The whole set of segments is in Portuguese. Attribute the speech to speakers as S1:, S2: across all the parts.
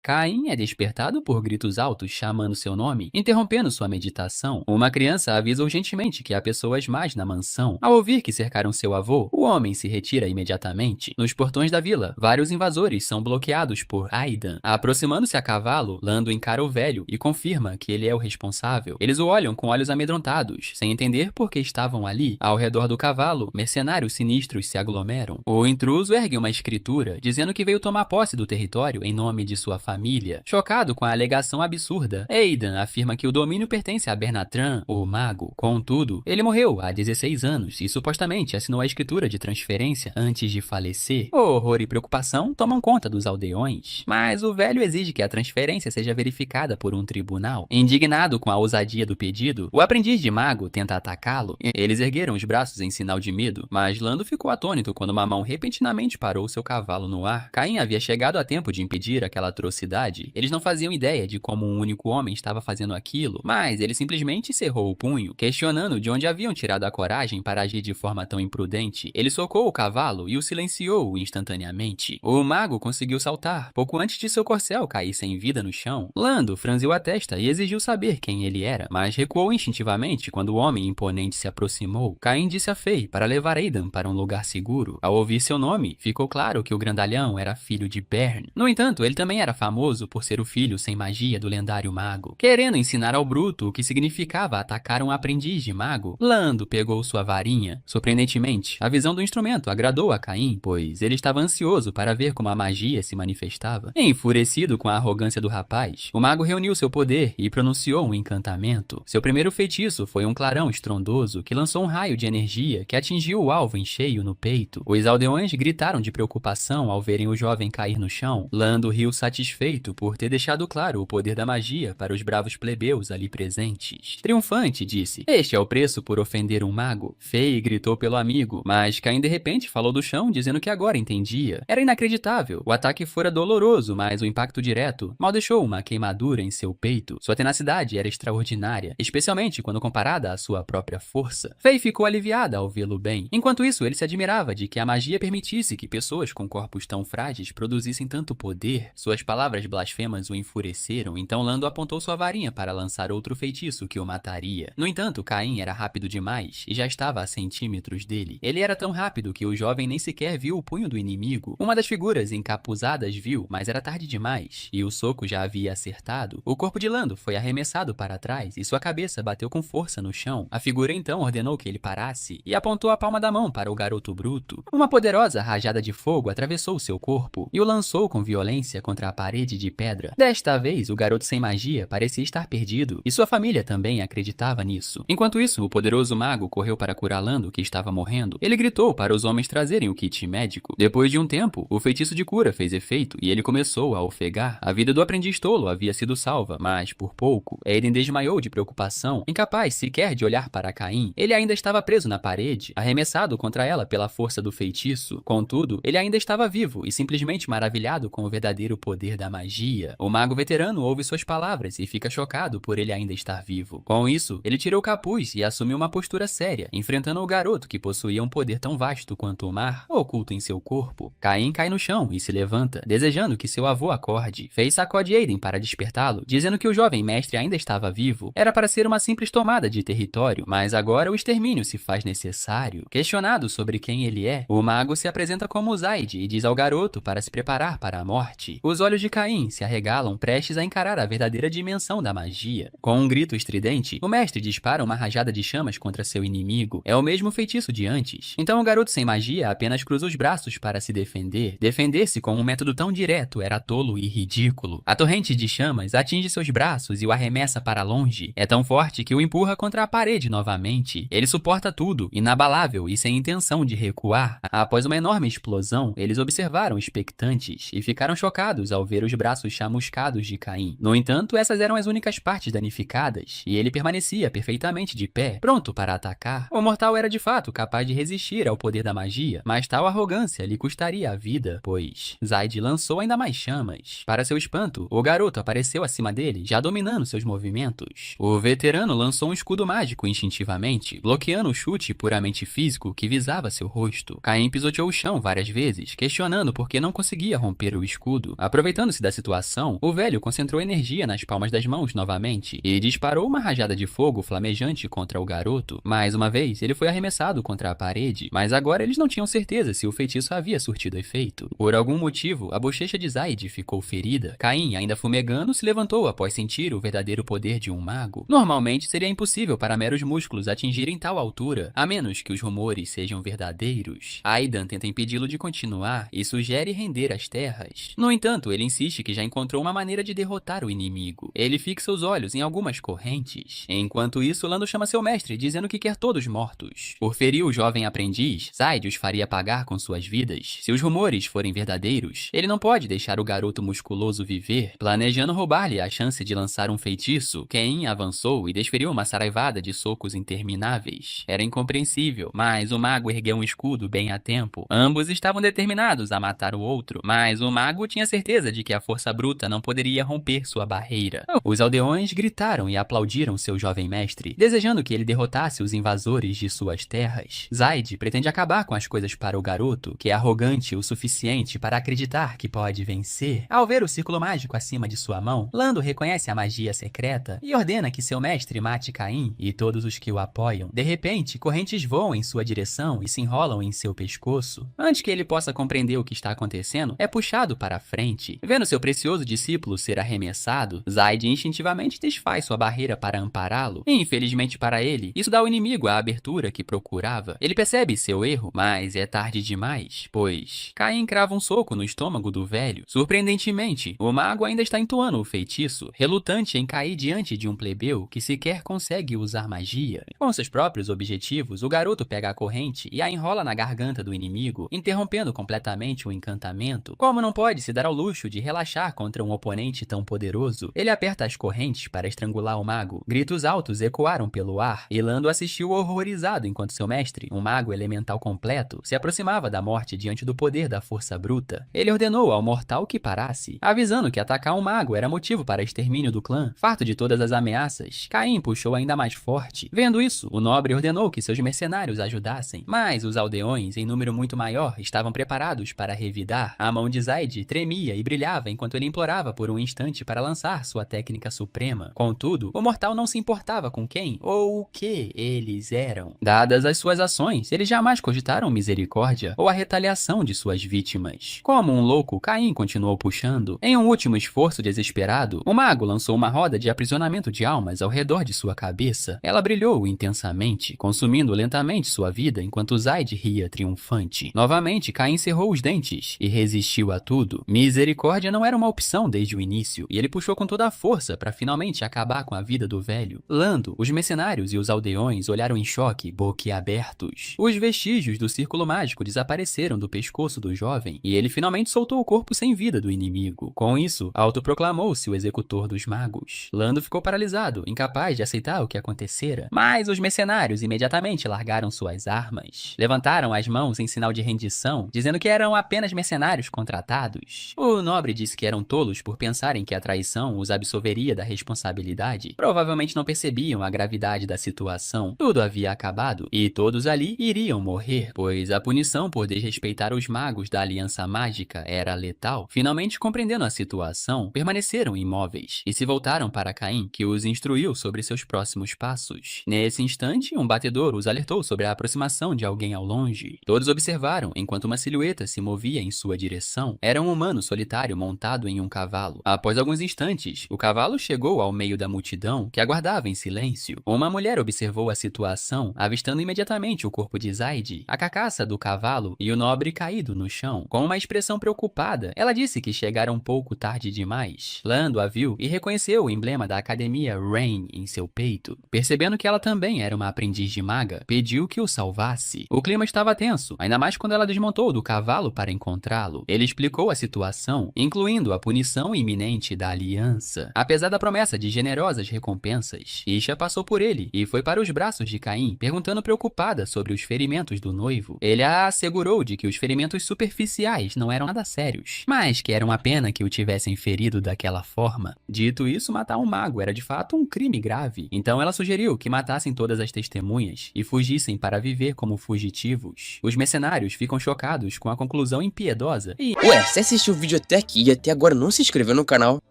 S1: Caim é despertado por gritos altos chamando seu nome, interrompendo sua meditação. Uma criança avisa urgentemente que há pessoas más na mansão. Ao ouvir que cercaram seu avô, o homem se retira imediatamente. Nos portões da vila, vários invasores são bloqueados por Aidan. Aproximando-se a cavalo, Lando encara o velho e confirma que ele é o responsável. Eles o olham com olhos amedrontados, sem entender por que estavam ali. Ao redor do cavalo, mercenários sinistros se aglomeram. O intruso ergue uma escritura, dizendo que veio tomar posse do território em nome de sua família. Chocado com a alegação absurda, Aidan afirma que o domínio pertence a Bernatran, o mago. Contudo, ele morreu há 16 anos e supostamente assinou a escritura de transferência antes de falecer. O horror e preocupação tomam conta dos aldeões, mas o velho exige que a transferência seja verificada por um tribunal. Indignado com a ousadia do pedido, o aprendiz de mago tenta atacá-lo. Eles ergueram os braços em sinal de medo, mas Lando ficou atônito quando uma mão repentinamente parou seu cavalo no ar. Caim havia chegado a tempo de impedir aquela atrocidade. Eles não faziam ideia de como um único homem estava fazendo aquilo, mas ele simplesmente cerrou o punho, questionando de onde haviam tirado a coragem para agir de forma tão imprudente. Ele socou o cavalo e o silenciou instantaneamente. O mago conseguiu saltar, pouco antes de seu corcel cair sem vida no chão. Lando franziu a testa e exigiu saber quem ele era, mas recuou instintivamente quando o homem imponente se aproximou. Caim disse a Fei para levar Aidan para um lugar seguro. Ao ouvir seu nome, ficou claro que o grandalhão era filho de Bern. No entanto, ele também era famoso por ser o filho sem magia do lendário mago. Querendo ensinar ao bruto o que significava atacar um aprendiz de mago, Lando pegou sua varinha. Surpreendentemente, a visão do instrumento agradou a Caim, pois ele estava ansioso para ver como a magia se manifestava. Enfurecido com a arrogância do rapaz, o mago reuniu seu poder e pronunciou um encantamento. Seu primeiro feitiço foi um clarão estrondoso que lançou um raio de energia que atingiu o alvo em cheio no peito. Os aldeões gritaram de preocupação ao verem o jovem cair no chão. Lando riu satisfeito por ter deixado claro o poder da magia para os bravos plebeus ali presentes. Triunfante, disse: "Este é o preço por ofender um mago." Fei gritou pelo amigo, mas Caim de repente falou do chão, dizendo que agora entendia. Era inacreditável. O ataque fora doloroso, mas o impacto direto mal deixou uma queimadura em seu peito. Sua tenacidade era extraordinária, especialmente quando comparada à sua própria força. Fei ficou aliviada ao vê-lo bem. Enquanto isso, ele se admirava de que a magia permitisse que pessoas com corpos tão frágeis produzissem tanto poder. Suas palavras blasfemas o enfureceram, então Lando apontou sua varinha para lançar outro feitiço que o mataria. No entanto, Caim era rápido demais e já estava a centímetros dele. Ele era tão rápido que o jovem nem sequer viu o punho do inimigo. Uma das figuras encapuzadas viu, mas era tarde demais, e o soco já havia acertado. O corpo de Lando foi arremessado para trás e sua cabeça bateu com força no chão. A figura então ordenou que ele parasse e apontou a palma da mão para o garoto bruto. Uma poderosa rajada de fogo atravessou seu corpo e o lançou com violência contra a parede de pedra. Desta vez, o garoto sem magia parecia estar perdido, e sua família também acreditava nisso. Enquanto isso, o poderoso mago correu para curar Lando, que estava morrendo. Ele gritou para os homens trazerem o kit médico. Depois de um tempo, o feitiço de cura fez efeito e ele começou a ofegar. A vida do aprendiz tolo havia sido salva, mas por pouco. Aiden desmaiou de preocupação, incapaz sequer de olhar para Caim. Ele ainda estava preso na parede, arremessado contra ela pela força do feitiço. Contudo, ele ainda estava vivo e simplesmente maravilhado com o verdadeiro poder da magia. O mago veterano ouve suas palavras e fica chocado por ele ainda estar vivo. Com isso, ele tirou o capuz e assumiu uma postura séria, enfrentando o garoto que possuía um poder tão vasto quanto o mar, oculto em seu corpo. Caim cai no chão e se levanta, desejando que seu avô acorde. Fei sacode Aiden para despertá-lo, dizendo que o jovem mestre ainda estava vivo. Era para ser uma simples tomada de território, mas agora o extermínio se faz necessário. Questionado sobre quem ele é, o mago se apresenta como Zaid e diz ao garoto para se preparar para a morte. Os olhos de Caim se arregalam, prestes a encarar a verdadeira dimensão da magia. Com um grito estridente, o mestre dispara uma rajada de chamas contra seu inimigo. É o mesmo feitiço de antes. Então o garoto sem magia apenas cruza os braços para se defender. Defender-se com um método tão direto era tolo e ridículo. A torrente de chamas atinge seus braços e o arremessa para longe. É tão forte que o empurra contra a parede novamente. Ele suporta tudo, inabalável e sem intenção de recuar. Após uma enorme explosão, eles observaram expectantes e ficaram chocados ao ver os braços chamuscados de Caim. No entanto, essas eram as únicas partes danificadas, e ele permanecia perfeitamente de pé, pronto para atacar. O mortal era de fato capaz de resistir ao poder da magia, mas tal arrogância lhe custaria a vida, pois Zaid lançou ainda mais chamas. Para seu espanto, o garoto apareceu acima dele, já dominando seus movimentos. O veterano lançou um escudo mágico instintivamente, bloqueando o chute puramente físico que visava seu rosto. Caim pisoteou o chão várias vezes, questionando por que não conseguia romper o escudo. Aproveitando-se Cercando-se da situação, o velho concentrou energia nas palmas das mãos novamente e disparou uma rajada de fogo flamejante contra o garoto. Mais uma vez, ele foi arremessado contra a parede, mas agora eles não tinham certeza se o feitiço havia surtido efeito. Por algum motivo, a bochecha de Zaid ficou ferida. Caim, ainda fumegando, se levantou após sentir o verdadeiro poder de um mago. Normalmente seria impossível para meros músculos atingirem tal altura, a menos que os rumores sejam verdadeiros. Aidan tenta impedi-lo de continuar e sugere render as terras. No entanto, ele insiste que já encontrou uma maneira de derrotar o inimigo. Ele fixa os olhos em algumas correntes. Enquanto isso, Lando chama seu mestre, dizendo que quer todos mortos. Por ferir o jovem aprendiz, Zaid os faria pagar com suas vidas. Se os rumores forem verdadeiros, ele não pode deixar o garoto musculoso viver. Planejando roubar-lhe a chance de lançar um feitiço, Cain avançou e desferiu uma saraivada de socos intermináveis. Era incompreensível, mas o mago ergueu um escudo bem a tempo. Ambos estavam determinados a matar o outro, mas o mago tinha certeza de que a força bruta não poderia romper sua barreira. Os aldeões gritaram e aplaudiram seu jovem mestre, desejando que ele derrotasse os invasores de suas terras. Zaid pretende acabar com as coisas para o garoto, que é arrogante o suficiente para acreditar que pode vencer. Ao ver o círculo mágico acima de sua mão, Lando reconhece a magia secreta e ordena que seu mestre mate Caim e todos os que o apoiam. De repente, correntes voam em sua direção e se enrolam em seu pescoço. Antes que ele possa compreender o que está acontecendo, é puxado para a frente. Vendo seu precioso discípulo ser arremessado, Zaid instintivamente desfaz sua barreira para ampará-lo. Infelizmente para ele, isso dá ao inimigo a abertura que procurava. Ele percebe seu erro, mas é tarde demais, pois Caim crava um soco no estômago do velho. Surpreendentemente, o mago ainda está entoando o feitiço, relutante em cair diante de um plebeu que sequer consegue usar magia. Com seus próprios objetivos, o garoto pega a corrente e a enrola na garganta do inimigo, interrompendo completamente o encantamento. Como não pode se dar ao luxo de relaxar contra um oponente tão poderoso, ele aperta as correntes para estrangular o mago. Gritos altos ecoaram pelo ar, e Lando assistiu horrorizado enquanto seu mestre, um mago elemental completo, se aproximava da morte diante do poder da força bruta. Ele ordenou ao mortal que parasse, avisando que atacar um mago era motivo para extermínio do clã. Farto de todas as ameaças, Caim puxou ainda mais forte. Vendo isso, o nobre ordenou que seus mercenários ajudassem, mas os aldeões, em número muito maior, estavam preparados para revidar. A mão de Zaid tremia e brilhava enquanto ele implorava por um instante para lançar sua técnica suprema. Contudo, o mortal não se importava com quem ou o que eles eram. Dadas as suas ações, eles jamais cogitaram misericórdia ou a retaliação de suas vítimas. Como um louco, Caim continuou puxando. Em um último esforço desesperado, o mago lançou uma roda de aprisionamento de almas ao redor de sua cabeça. Ela brilhou intensamente, consumindo lentamente sua vida enquanto Zaid ria triunfante. Novamente, Caim cerrou os dentes e resistiu a tudo. Misericórdia não era uma opção desde o início, e ele puxou com toda a força para finalmente acabar com a vida do velho. Lando, os mercenários e os aldeões olharam em choque, boquiabertos. Os vestígios do círculo mágico desapareceram do pescoço do jovem, e ele finalmente soltou o corpo sem vida do inimigo. Com isso, autoproclamou-se o executor dos magos. Lando ficou paralisado, incapaz de aceitar o que acontecera, mas os mercenários imediatamente largaram suas armas. Levantaram as mãos em sinal de rendição, dizendo que eram apenas mercenários contratados. O nobre disse que eram tolos por pensarem que a traição os absolveria da responsabilidade. Provavelmente não percebiam a gravidade da situação. Tudo havia acabado, e todos ali iriam morrer, pois a punição por desrespeitar os magos da Aliança Mágica era letal. Finalmente compreendendo a situação, permaneceram imóveis e se voltaram para Caim, que os instruiu sobre seus próximos passos. Nesse instante, um batedor os alertou sobre a aproximação de alguém ao longe. Todos observaram enquanto uma silhueta se movia em sua direção. Era um humano solitário montado em um cavalo. Após alguns instantes, o cavalo chegou ao meio da multidão, que aguardava em silêncio. Uma mulher observou a situação, avistando imediatamente o corpo de Zaid, a carcaça do cavalo e o nobre caído no chão. Com uma expressão preocupada, ela disse que chegara um pouco tarde demais. Lando a viu e reconheceu o emblema da Academia Rain em seu peito. Percebendo que ela também era uma aprendiz de maga, pediu que o salvasse. O clima estava tenso, ainda mais quando ela desmontou do cavalo para encontrá-lo. Ele explicou a situação, incluindo a punição iminente da aliança. Apesar da promessa de generosas recompensas, Isha passou por ele e foi para os braços de Caim, perguntando preocupada sobre os ferimentos do noivo. Ele a assegurou de que os ferimentos superficiais não eram nada sérios, mas que era uma pena que o tivessem ferido daquela forma. Dito isso, matar um mago era de fato um crime grave, então ela sugeriu que matassem todas as testemunhas e fugissem para viver como fugitivos. Os mercenários ficam chocados com a conclusão impiedosa e...
S2: Ué, você assistiu o vídeo até aqui? aqui e até agora não se inscreveu no canal.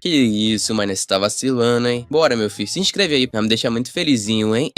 S2: Que isso, mano, você tá vacilando, hein? Bora, meu filho, se inscreve aí, vai me deixar muito felizinho, hein?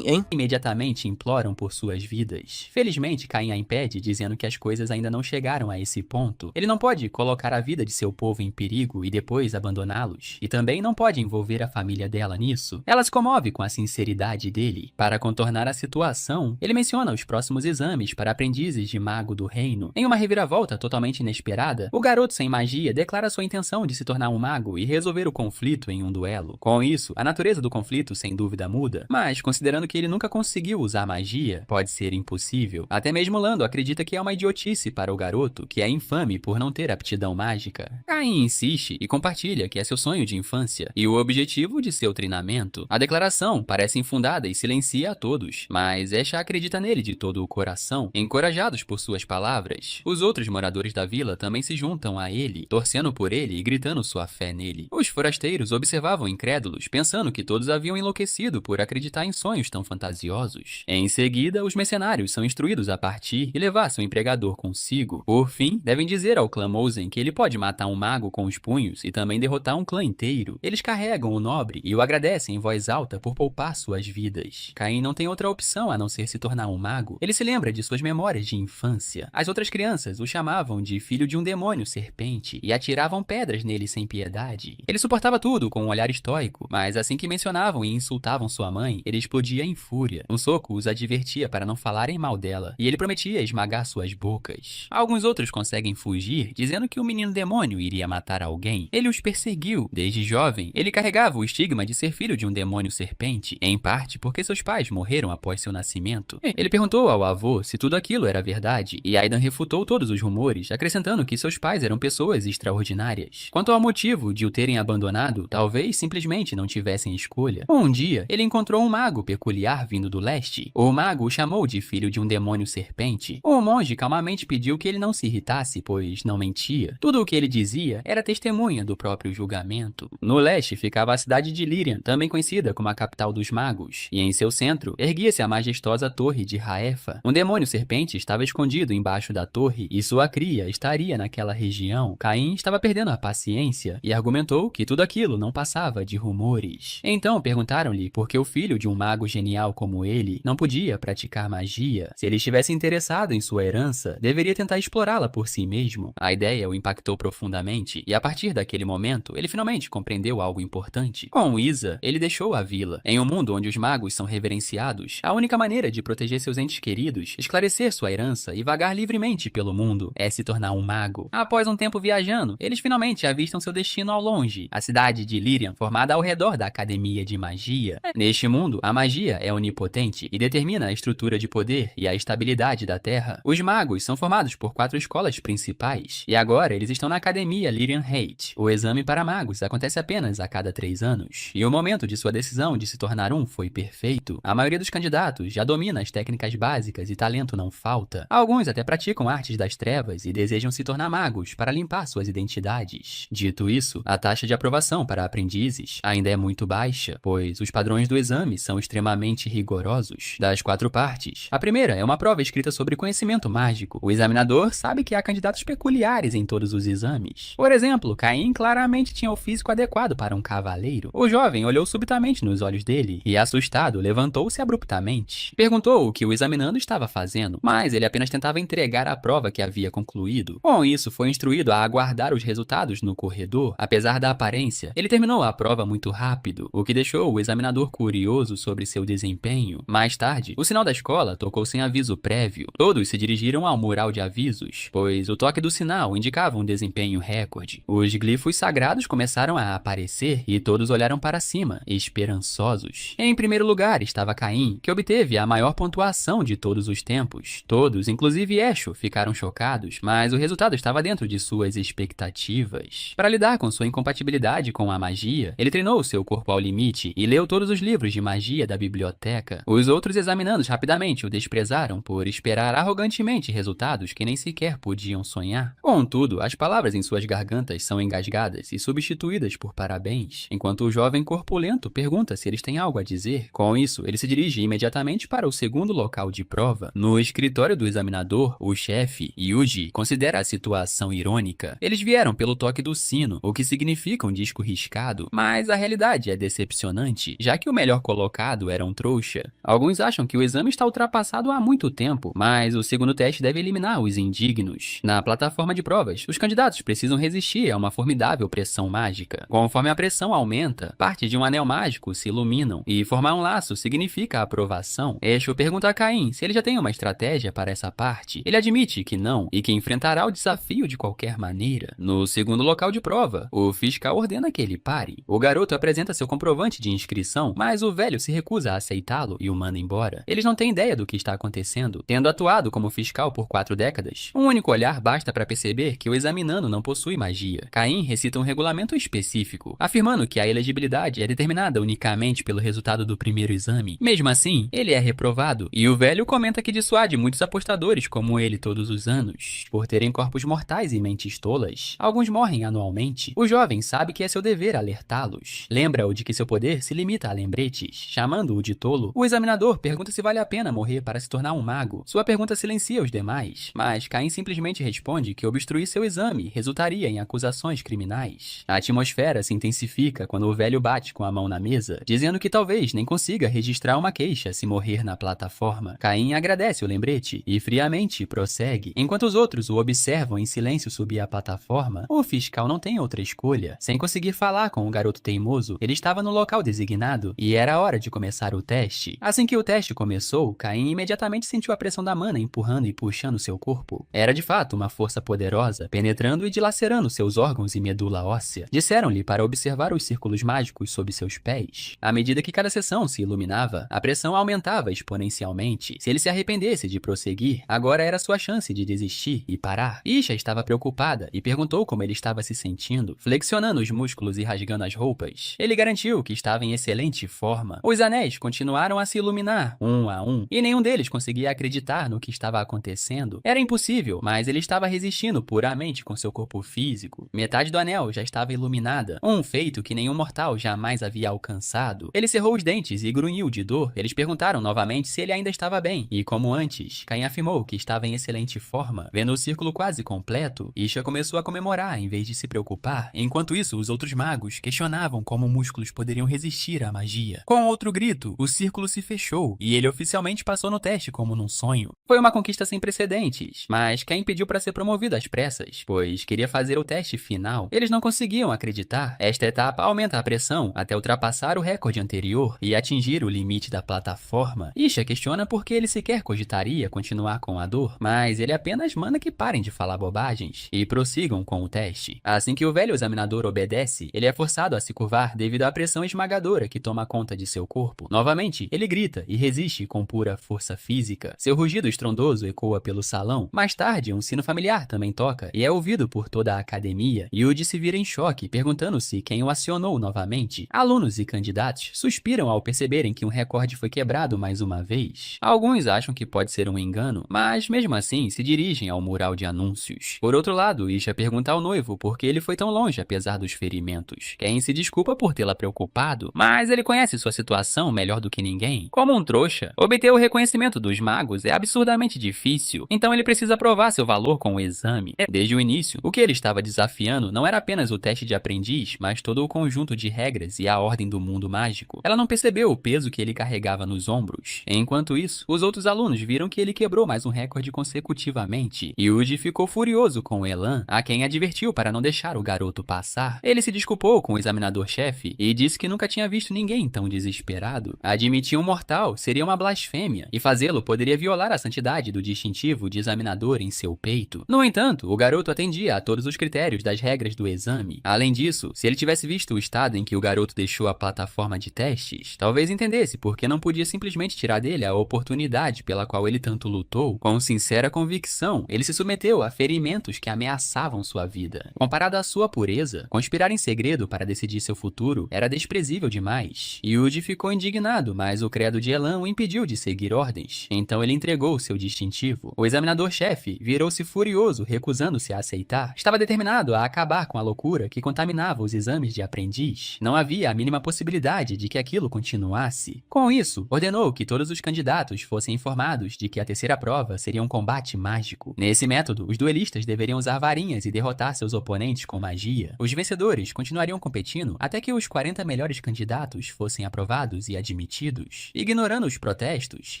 S1: Imediatamente imploram por suas vidas. Felizmente, Caim a impede, dizendo que as coisas ainda não chegaram a esse ponto. Ele não pode colocar a vida de seu povo em perigo e depois abandoná-los. E também não pode envolver a família dela nisso. Ela se comove com a sinceridade dele. Para contornar a situação, ele menciona os próximos exames para aprendizes de mago do reino. Em uma reviravolta totalmente inesperada, o garoto sem magia declara sua intenção de se tornar um mago e resolver o conflito em um duelo. Com isso, a natureza do conflito sem dúvida muda, mas considerando que ele nunca conseguiu usar magia, pode ser impossível. Até mesmo Lando acredita que é uma idiotice para o garoto, que é infame por não ter aptidão mágica. Caim insiste e compartilha que é seu sonho de infância e o objetivo de seu treinamento. A declaração parece infundada e silencia a todos, mas Esha acredita nele de todo o coração, encorajados por suas palavras. Os outros moradores da vila também se juntam a ele, torcendo por ele e gritando sua fé nele. Os forasteiros observavam incrédulos, pensando que todos haviam enlouquecido por acreditar em sonhos tão fantasiosos. Em seguida, os mercenários são instruídos a partir e levar seu empregador consigo. Por fim, devem dizer ao clã Mosen que ele pode matar um mago com os punhos e também derrotar um clã inteiro. Eles carregam o nobre e o agradecem em voz alta por poupar suas vidas. Caim não tem outra opção a não ser se tornar um mago. Ele se lembra de suas memórias de infância. As outras crianças o chamavam de filho de um demônio serpente e atiravam pedras nele sem piedade. Ele suportava tudo com um olhar estoico, mas assim que mencionavam e insultavam sua mãe, ele explodia em fúria. Um soco os advertia para não falarem mal dela, e ele prometia esmagar suas bocas. Alguns outros conseguem fugir, dizendo que o menino demônio iria matar alguém. Ele os perseguiu. Desde jovem, ele carregava o estigma de ser filho de um demônio serpente, em parte porque seus pais morreram após seu nascimento. Ele perguntou ao avô se tudo aquilo era verdade, e Aidan refutou todos os rumores, acrescentando que seus pais eram pessoas extraordinárias. Quanto ao motivo de o terem abandonado, talvez simplesmente não tivessem escolha. Um dia, ele encontrou um mago peculiar vindo do leste. O mago o chamou de filho de um demônio serpente. O monge calmamente pediu que ele não se irritasse, pois não mentia. Tudo o que ele dizia era testemunha do próprio julgamento. No leste ficava a cidade de Lirian, também conhecida como a capital dos magos, e em seu centro erguia-se a majestosa torre de Raefa. Um demônio serpente estava escondido embaixo da torre e sua cria estaria naquela região. Caim estava perdendo a paciência e argumentou que tudo aquilo não passava de rumores. Então perguntaram-lhe por que o filho de um mago genial como ele não podia praticar magia. Se ele estivesse interessado em sua herança, deveria tentar explorá-la por si mesmo. A ideia o impactou profundamente, e a partir daquele momento, ele finalmente compreendeu algo importante. Com Isa, ele deixou a vila. Em um mundo onde os magos são reverenciados, a única maneira de proteger seus entes queridos, esclarecer sua herança e vagar livremente pelo mundo é se tornar um mago. Após um tempo viajando, eles finalmente avistam seu destino ao longe, a cidade de Lirian, formada ao redor da Academia de Magia. Neste mundo, a magia é onipotente e determina a estrutura de poder e a estabilidade da Terra. Os magos são formados por 4 escolas principais, e agora eles estão na Academia Lirian Height. O exame para magos acontece apenas a cada 3 anos, e o momento de sua decisão de se tornar um foi perfeito. A maioria dos candidatos já domina as técnicas básicas e talento não falta. Alguns até praticam artes das trevas e desejam se tornar magos para limpar suas identidades. Dito isso, a taxa de aprovação para aprendizes ainda é muito baixa, pois os padrões do exame são extremamente rigorosos. Das 4 partes, a primeira é uma prova escrita sobre conhecimento mágico. O examinador sabe que há candidatos peculiares em todos os exames. Por exemplo, Caim claramente tinha o físico adequado para um cavaleiro. O jovem olhou subitamente nos olhos dele e, assustado, levantou-se abruptamente. Perguntou o que o examinando estava fazendo, mas ele apenas tentava entregar a prova que havia concluído. Com isso, foi instruído a aguardar os resultados no corredor. Apesar da aparência, ele terminou a prova muito rápido, o que deixou o examinador curioso sobre seu desempenho. Mais tarde, o sinal da escola tocou sem aviso prévio. Todos se dirigiram ao mural de avisos, pois o toque do sinal indicava um desempenho recorde. Os glifos sagrados começaram a aparecer e todos olharam para cima, esperançosos. Em primeiro lugar estava Caim, que obteve a maior pontuação de todos os tempos. Todos, inclusive Esho, ficaram chocados, mas o resultado estava dentro de suas expectativas. Para lidar com sua incompatibilidade com a magia, ele treinou seu corpo ao limite e leu todos os livros de magia da biblioteca. Os outros examinandos rapidamente o desprezaram por esperar arrogantemente resultados que nem sequer podiam sonhar. Contudo, as palavras em suas gargantas são engasgadas e substituídas por parabéns, enquanto o jovem corpulento pergunta se eles têm algo a dizer. Com isso, ele se dirige imediatamente para o segundo local de prova. No escritório do examinador, o chefe, Yuji, considera a situação irônica. Eles vieram pelo toque do sino, o que significa um disco riscado, mas a realidade é decepcionante, já que o melhor colocado era um trouxa. Alguns acham que o exame está ultrapassado há muito tempo, mas o segundo teste deve eliminar os indignos. Na plataforma de provas, os candidatos precisam resistir a uma formidável pressão mágica. Conforme a pressão aumenta, partes de um anel mágico se iluminam, e formar um laço significa aprovação. Esho pergunta a Caim se ele já tem uma estratégia para essa parte. Ele admite que não, e que enfrentará o desafio de qualquer maneira. No segundo local de prova, o fiscal ordena que ele pare. O garoto apresenta seu comprovante de inscrição, mas o velho se recusa a aceitá-lo e o manda embora. Eles não têm ideia do que está acontecendo. Tendo atuado como fiscal por 4 décadas, um único olhar basta para perceber que o examinando não possui magia. Caim recita um regulamento específico, afirmando que a elegibilidade é determinada unicamente pelo resultado do primeiro exame. Mesmo assim, ele é reprovado, e o velho comenta que dissuade muitos apostadores como ele todos os anos, por terem corpos mortais e mentes tolas. Alguns morrem anualmente. O jovem sabe que é seu dever alertá-los. Lembra-o de que seu poder se limita a lembretes. Chamando-o de tolo, o examinador pergunta se vale a pena morrer para se tornar um mago. Sua pergunta silencia os demais, mas Caim simplesmente responde que obstruir seu exame resultaria em acusações criminais. A atmosfera se intensifica quando o velho bate com a mão na mesa, dizendo que talvez nem consiga registrar uma queixa se morrer na plataforma. Caim agradece o lembrete e friamente prossegue. Enquanto os outros o observam em silêncio subir a plataforma, o fiscal não tem outra escolha. Sem conseguir falar com o garoto teimoso, ele estava no local designado e era hora de começar o teste. Assim que o teste começou, Caim imediatamente sentiu a pressão da mana empurrando e puxando seu corpo. Era de fato uma força poderosa, penetrando e dilacerando seus órgãos e medula óssea. Disseram-lhe para observar os círculos mágicos sob seus pés. À medida que cada sessão se iluminava, a pressão aumentava exponencialmente. Se ele se arrependesse de prosseguir, agora era sua chance de desistir e parar. Isha estava preocupada e perguntou como ele estava se sentindo, flexionando os músculos e rasgando as roupas. Ele garantiu que estava em excelente forma. Os anéis continuaram a se iluminar, um a um, e nenhum deles conseguia acreditar no que estava acontecendo. Era impossível, mas ele estava resistindo puramente com seu corpo físico. Metade do anel já estava iluminada, um feito que nenhum mortal jamais havia alcançado. Ele cerrou os dentes e grunhiu de dor. Eles perguntaram novamente se ele ainda estava bem, e como antes, Caim afirmou que estava em excelente forma. Vendo o círculo quase completo, Isha começou a comemorar em vez de se preocupar. Enquanto isso, os outros magos questionavam como músculos poderiam resistir à magia. Com outro grito, o círculo se fechou, e ele oficialmente passou no teste como num sonho. Foi uma conquista sem precedentes, mas Caim pediu para ser promovido às pressas, pois queria fazer o teste final. Eles não conseguiam acreditar. Esta etapa aumenta a pressão até ultrapassar o recorde anterior e atingir o limite da plataforma. Isha questiona por que ele sequer cogitaria continuar com a dor, mas ele apenas manda que parem de falar bobagens e prossigam com o teste. Assim que o velho examinador obedece, ele é forçado a se curvar devido à pressão esmagadora que toma conta de seu corpo. Novamente, ele grita e resiste com pura força física. Seu rugido estrondoso ecoa pelo salão. Mais tarde, um sino familiar também toca e é ouvido por toda a academia. Yuji se vira em choque, perguntando-se quem o acionou novamente. Alunos e candidatos suspiram ao perceberem que um recorde foi quebrado mais uma vez. Alguns acham que pode ser um engano, mas mesmo assim se dirigem ao mural de anúncios. Por outro lado, Isha pergunta ao noivo por que ele foi tão longe apesar dos ferimentos. Ken se desculpa por tê-la preocupado, mas ele conhece sua situação melhor do que ninguém. Como um trouxa, obter o reconhecimento dos magos é absurdamente difícil, então ele precisa provar seu valor com o exame. Desde o início, o que ele estava desafiando não era apenas o teste de aprendiz, mas todo o conjunto de regras e a ordem do mundo mágico. Ela não percebeu o peso que ele carregava nos ombros. Enquanto isso, os outros alunos viram que ele quebrou mais um recorde consecutivamente. Yuji ficou furioso com Elan, a quem advertiu para não deixar o garoto passar. Ele se desculpou com o examinador-chefe e disse que nunca tinha visto ninguém tão desesperado. Admitir um mortal seria uma blasfêmia, e fazê-lo poderia violar a santidade do distintivo de examinador em seu peito. No entanto, o garoto atendia a todos os critérios das regras do exame. Além disso, se ele tivesse visto o estado em que o garoto deixou a plataforma de testes, talvez entendesse por que não podia simplesmente tirar dele a oportunidade pela qual ele tanto lutou. Com sincera convicção, ele se submeteu a ferimentos que ameaçavam sua vida. Comparado à sua pureza, pureza, conspirar em segredo para decidir seu futuro era desprezível demais. Yuji ficou indignado, mas o credo de Elan o impediu de seguir ordens. Então ele entregou seu distintivo. O examinador-chefe virou-se furioso, recusando-se a aceitar. Estava determinado a acabar com a loucura que contaminava os exames de aprendiz. Não havia a mínima possibilidade de que aquilo continuasse. Com isso, ordenou que todos os candidatos fossem informados de que a terceira prova seria um combate mágico. Nesse método, os duelistas deveriam usar varinhas e derrotar seus oponentes com magia. Os vencedores continuariam competindo até que os 40 melhores candidatos fossem aprovados e admitidos. Ignorando os protestos,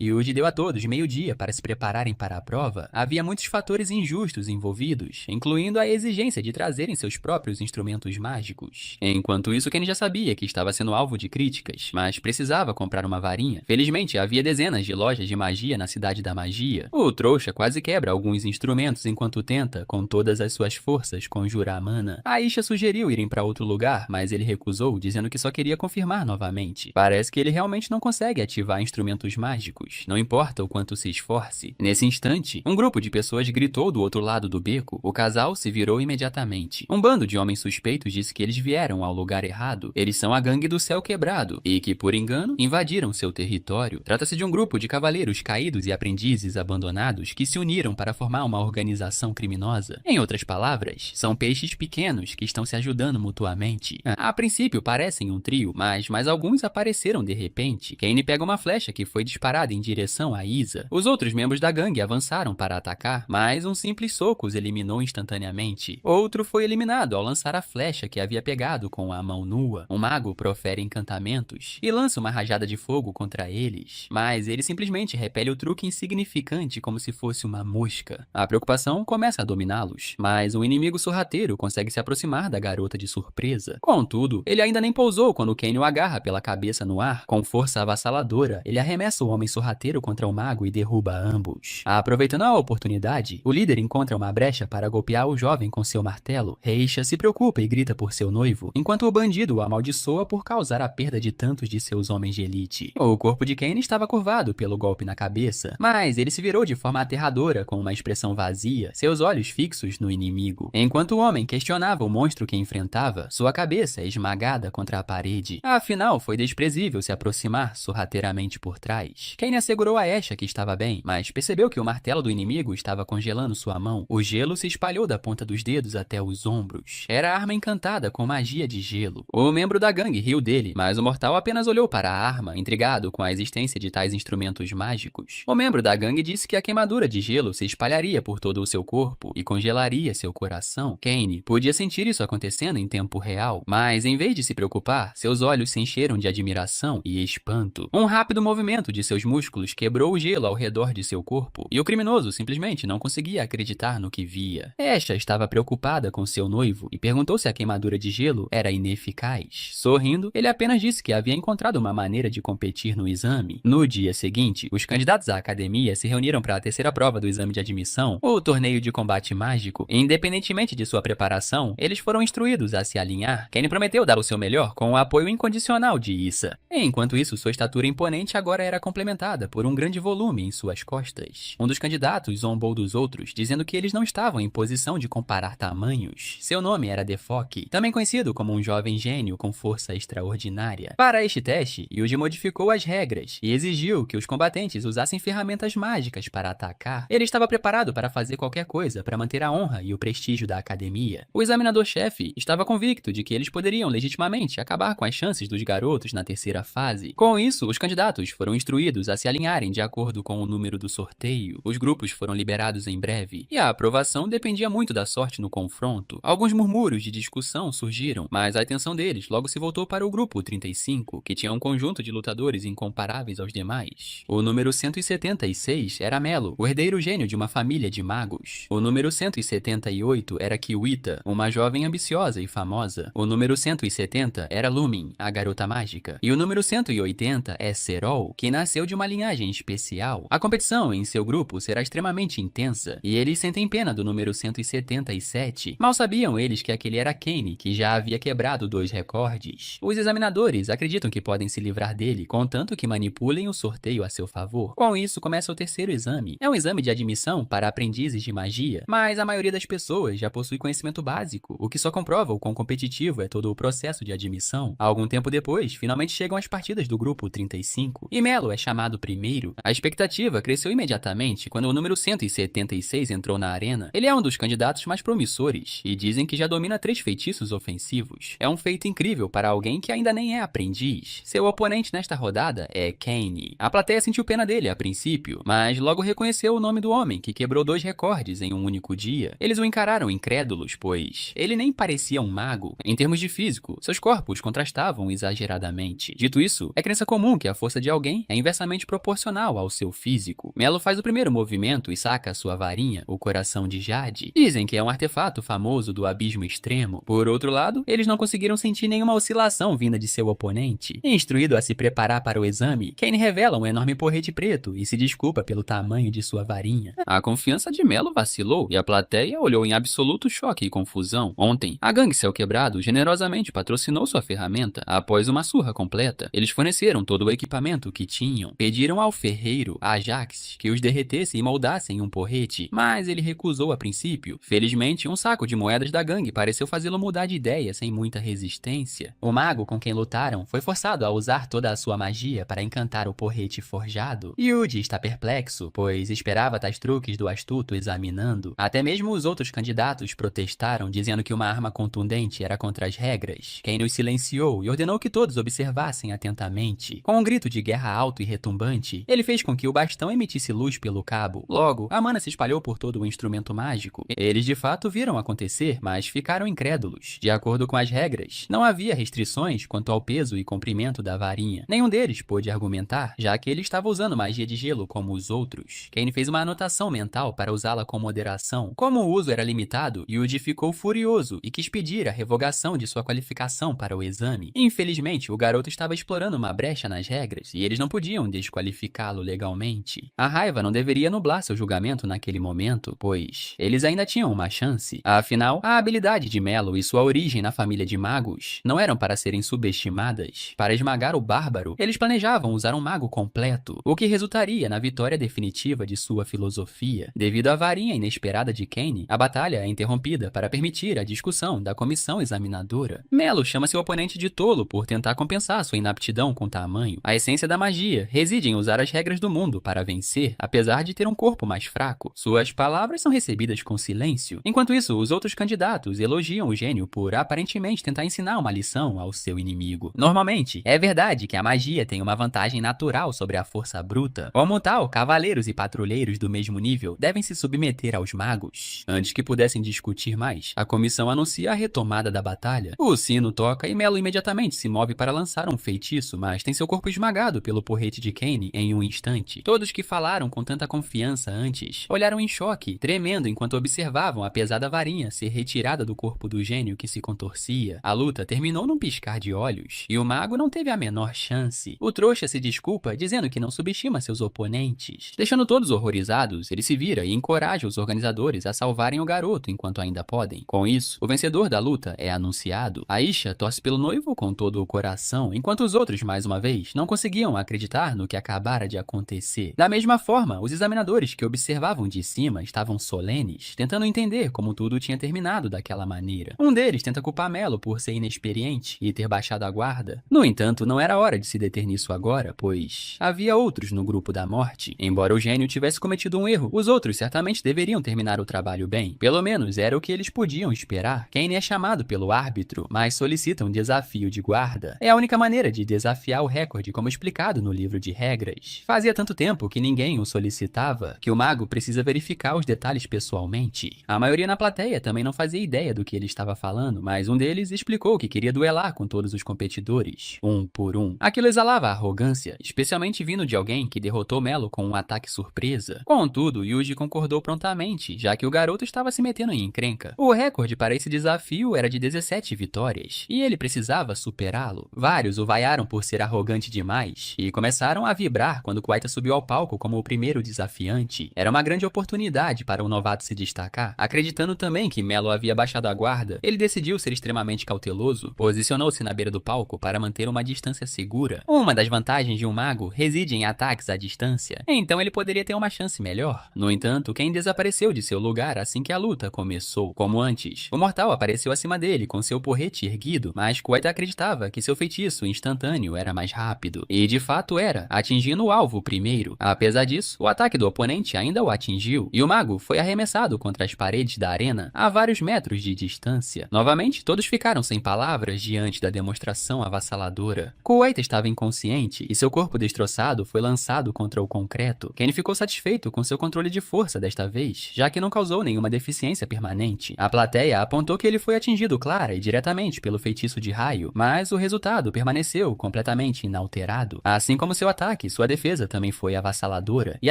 S1: Yuji deu a todos meio-dia para se prepararem para a prova. Havia muitos fatores injustos envolvidos, incluindo a exigência de trazerem seus próprios instrumentos mágicos. Enquanto isso, Ken já sabia que estava sendo alvo de críticas, mas precisava comprar uma varinha. Felizmente, havia dezenas de lojas de magia na Cidade da Magia. O trouxa quase quebra alguns instrumentos enquanto tenta, com todas as suas forças, conjurar mana. Aisha sugeriu irem para outro lugar, mas ele recusou, dizendo que só queria confirmar novamente. Parece que ele realmente não consegue ativar instrumentos mágicos, não importa o quanto se esforce. Nesse instante, um grupo de pessoas gritou do outro lado do beco. O casal se virou imediatamente. Um bando de homens suspeitos disse que eles vieram ao lugar errado. Eles são a gangue do Céu Quebrado e que, por engano, invadiram seu território. Trata-se de um grupo de cavaleiros caídos e aprendizes abandonados que se uniram para formar uma organização criminosa. Em outras palavras, são peixes pequenos que estão se ajudando mutuamente. A princípio parecem um trio, mas alguns apareceram de repente. Kane pega uma flecha que foi disparada em direção a Isa. Os outros membros da gangue avançaram para atacar, mas um simples soco os eliminou instantaneamente. Outro foi eliminado ao lançar a flecha que havia pegado com a mão nua. Um mago profere encantamentos e lança uma rajada de fogo contra eles, mas ele simplesmente repele o truque insignificante como se fosse uma mosca. A preocupação começa a dominá-los, mas um inimigo sorrateiro consegue se aproximar da garota de surpresa. Contudo, ele ainda nem pousou quando Kane o agarra pela cabeça no ar. Com força avassaladora, ele arremessa o homem sorrateiro contra o mago e derruba ambos. Aproveitando a oportunidade, o líder encontra uma brecha para golpear o jovem com seu martelo. Reisha se preocupa e grita por seu noivo, enquanto o bandido o amaldiçoa por causar a perda de tantos de seus homens de elite. O corpo de Kane estava curvado pelo golpe na cabeça, mas ele se virou de forma aterradora com uma expressão vazia, seus olhos fixos no inimigo. Enquanto o homem questionava o monstro que enfrentava, sua cabeça é esmagada contra a parede. Afinal, foi desprezível se aproximar sorrateiramente por trás. Kane assegurou a Aisha que estava bem, mas percebeu que o martelo do inimigo estava congelando sua mão. O gelo se espalhou da ponta dos dedos até os ombros. Era a arma encantada com magia de gelo. O membro da gangue riu dele, mas o mortal apenas olhou para a arma, intrigado com a existência de tais instrumentos mágicos. O membro da gangue disse que a queimadura de gelo se espalharia por todo o seu corpo e congelaria seu coração. Kane podia sentir isso acontecendo em tempo real, mas em vez de se preocupar, seus olhos se encheram de admiração e espanto. Um rápido movimento de seus músculos quebrou o gelo ao redor de seu corpo, e o criminoso simplesmente não conseguia acreditar no que via. Aisha estava preocupada com seu noivo e perguntou se a queimadura de gelo era ineficaz. Sorrindo, ele apenas disse que havia encontrado uma maneira de competir no exame. No dia seguinte, os candidatos à academia se reuniram para a terceira prova do exame de admissão, o torneio de combate mágico. Independentemente de sua preparação, eles foram instruídos a se alinhar. Kane prometeu dar o seu melhor com o apoio incondicional de Issa. Enquanto isso, sua estatura imponente agora era complementada por um grande volume em suas costas. Um dos candidatos zombou dos outros, dizendo que eles não estavam em posição de comparar tamanhos. Seu nome era Defok, também conhecido como um jovem gênio com força extraordinária. Para este teste, Yuji modificou as regras e exigiu que os combatentes usassem ferramentas mágicas para atacar. Ele estava preparado para fazer qualquer coisa para manter a honra e o prestígio da academia. O examinador-chefe estava convicto de que eles poderiam legitimamente acabar com as chances dos garotos na terceira fase. Com isso, os candidatos foram instruídos a se alinharem de acordo com o número do sorteio. Os grupos foram liberados em breve, e a aprovação dependia muito da sorte no confronto. Alguns murmúrios de discussão surgiram, mas a atenção deles logo se voltou para o grupo 35, que tinha um conjunto de lutadores incomparáveis aos demais. O número 176 era Melo, o herdeiro gênio de uma família de magos. O número 178 era Kiwita, uma jovem ambiciosa e famosa. O número 170 era Lumin, a garota mágica. E o número 180 é Serol, que nasceu de uma linhagem especial. A competição em seu grupo será extremamente intensa, e eles sentem pena do número 177. Mal sabiam eles que aquele era Kane, que já havia quebrado 2 recordes. Os examinadores acreditam que podem se livrar dele, contanto que manipulem o sorteio a seu favor. Com isso, começa o terceiro exame. É um exame de admissão para aprendizes de magia, mas a maioria das pessoas já possui conhecimento básico físico, o que só comprova o quão competitivo é todo o processo de admissão. Algum tempo depois, finalmente chegam as partidas do grupo 35, e Melo é chamado primeiro. A expectativa cresceu imediatamente quando o número 176 entrou na arena. Ele é um dos candidatos mais promissores, e dizem que já domina 3 feitiços ofensivos. É um feito incrível para alguém que ainda nem é aprendiz. Seu oponente nesta rodada é Kane. A plateia sentiu pena dele a princípio, mas logo reconheceu o nome do homem que quebrou 2 recordes em um único dia. Eles o encararam incrédulos, pois ele nem parecia um mago. Em termos de físico, seus corpos contrastavam exageradamente. Dito isso, é crença comum que a força de alguém é inversamente proporcional ao seu físico. Melo faz o primeiro movimento e saca sua varinha, o coração de Jade. Dizem que é um artefato famoso do abismo extremo. Por outro lado, eles não conseguiram sentir nenhuma oscilação vinda de seu oponente. Instruído a se preparar para o exame, Kane revela um enorme porrete preto e se desculpa pelo tamanho de sua varinha. A confiança de Melo vacilou e a plateia olhou em absoluto choque e confusão. Ontem, a gangue Céu Quebrado generosamente patrocinou sua ferramenta após uma surra completa. Eles forneceram todo o equipamento que tinham, pediram ao ferreiro, Ajax, que os derretesse e moldasse em um porrete, mas ele recusou a princípio. Felizmente, um saco de moedas da gangue pareceu fazê-lo mudar de ideia sem muita resistência. O mago com quem lutaram foi forçado a usar toda a sua magia para encantar o porrete forjado. Yuji está perplexo, pois esperava tais truques do astuto examinando. Até mesmo os outros candidatos protestaram, dizendo que uma arma contundente era contra as regras. Kane os silenciou e ordenou que todos observassem atentamente. Com um grito de guerra alto e retumbante, ele fez com que o bastão emitisse luz pelo cabo. Logo, a mana se espalhou por todo o instrumento mágico. Eles de fato viram acontecer, mas ficaram incrédulos. De acordo com as regras, não havia restrições quanto ao peso e comprimento da varinha. Nenhum deles pôde argumentar, já que ele estava usando magia de gelo como os outros. Kane fez uma anotação mental para usá-la com moderação. Como o uso era limitado, Yuji ficou furioso e quis pedir a revogação de sua qualificação para o exame. Infelizmente, o garoto estava explorando uma brecha nas regras e eles não podiam desqualificá-lo legalmente. A raiva não deveria nublar seu julgamento naquele momento, pois eles ainda tinham uma chance. Afinal, a habilidade de Melo e sua origem na família de magos não eram para serem subestimadas. Para esmagar o bárbaro, eles planejavam usar um mago completo, o que resultaria na vitória definitiva de sua filosofia. Devido à varinha inesperada de Kane, a batalha é interrompida para permitir a discussão da comissão examinadora. Melo chama seu oponente de tolo por tentar compensar sua inaptidão com tamanho. A essência da magia reside em usar as regras do mundo para vencer, apesar de ter um corpo mais fraco. Suas palavras são recebidas com silêncio. Enquanto isso, os outros candidatos elogiam o gênio por aparentemente tentar ensinar uma lição ao seu inimigo. Normalmente, é verdade que a magia tem uma vantagem natural sobre a força bruta. Como tal, cavaleiros e patrulheiros do mesmo nível devem se submeter aos magos. Antes que pudessem discutir mais, a comissão anuncia a retomada da batalha. O sino toca e Melo imediatamente se move para lançar um feitiço, mas tem seu corpo esmagado pelo porrete de Kane em um instante. Todos que falaram com tanta confiança antes olharam em choque, tremendo enquanto observavam a pesada varinha ser retirada do corpo do gênio que se contorcia. A luta terminou num piscar de olhos, e o mago não teve a menor chance. O trouxa se desculpa, dizendo que não subestima seus oponentes. Deixando todos horrorizados, ele se vira e encoraja os organizadores a salvarem o garoto enquanto ainda podem. Com isso, o vencedor da luta é anunciado. Aisha torce pelo noivo com todo o coração, enquanto os outros, mais uma vez, não conseguiam acreditar no que acabara de acontecer. Da mesma forma, os examinadores que observavam de cima estavam solenes, tentando entender como tudo tinha terminado daquela maneira. Um deles tenta culpar Melo por ser inexperiente e ter baixado a guarda. No entanto, não era hora de se deter nisso agora, pois havia outros no grupo da morte. Embora o gênio tivesse cometido um erro, os outros certamente deveriam terminar o trabalho bem. Pelo menos era o que eles podiam esperar. Kane é chamado pelo árbitro, mas solicita um desafio de guarda. É a única maneira de desafiar o recorde como explicado no livro de regras. Fazia tanto tempo que ninguém o solicitava, que o mago precisa verificar os detalhes pessoalmente. A maioria na plateia também não fazia ideia do que ele estava falando, mas um deles explicou que queria duelar com todos os competidores, um por um. Aquilo exalava arrogância, especialmente vindo de alguém que derrotou Melo com um ataque surpresa. Contudo, Yuji concordou prontamente, já que o garoto estava se metendo em encrenca. O recorde para esse desafio era de 17 vitórias, e ele precisava superá-lo. Vários o vaiaram por ser arrogante demais, e começaram a vibrar quando Kwaita subiu ao palco como o primeiro desafiante. Era uma grande oportunidade para o novato se destacar. Acreditando também que Melo havia baixado a guarda, ele decidiu ser extremamente cauteloso, posicionou-se na beira do palco para manter uma distância segura. Uma das vantagens de um mago reside em ataques à distância, então ele poderia ter uma chance melhor. No entanto, Ken desapareceu de seu lugar assim que a luta começou. Como antes, antes. O mortal apareceu acima dele com seu porrete erguido, mas Kuwaita acreditava que seu feitiço instantâneo era mais rápido. E de fato era, atingindo o alvo primeiro. Apesar disso, o ataque do oponente ainda o atingiu, e o mago foi arremessado contra as paredes da arena a vários metros de distância. Novamente, todos ficaram sem palavras diante da demonstração avassaladora. Kuwaita estava inconsciente e seu corpo destroçado foi lançado contra o concreto. Kenny ficou satisfeito com seu controle de força desta vez, já que não causou nenhuma deficiência permanente. A plateia apontou que ele foi atingido clara e diretamente pelo feitiço de raio, mas o resultado permaneceu completamente inalterado. Assim como seu ataque, sua defesa também foi avassaladora, e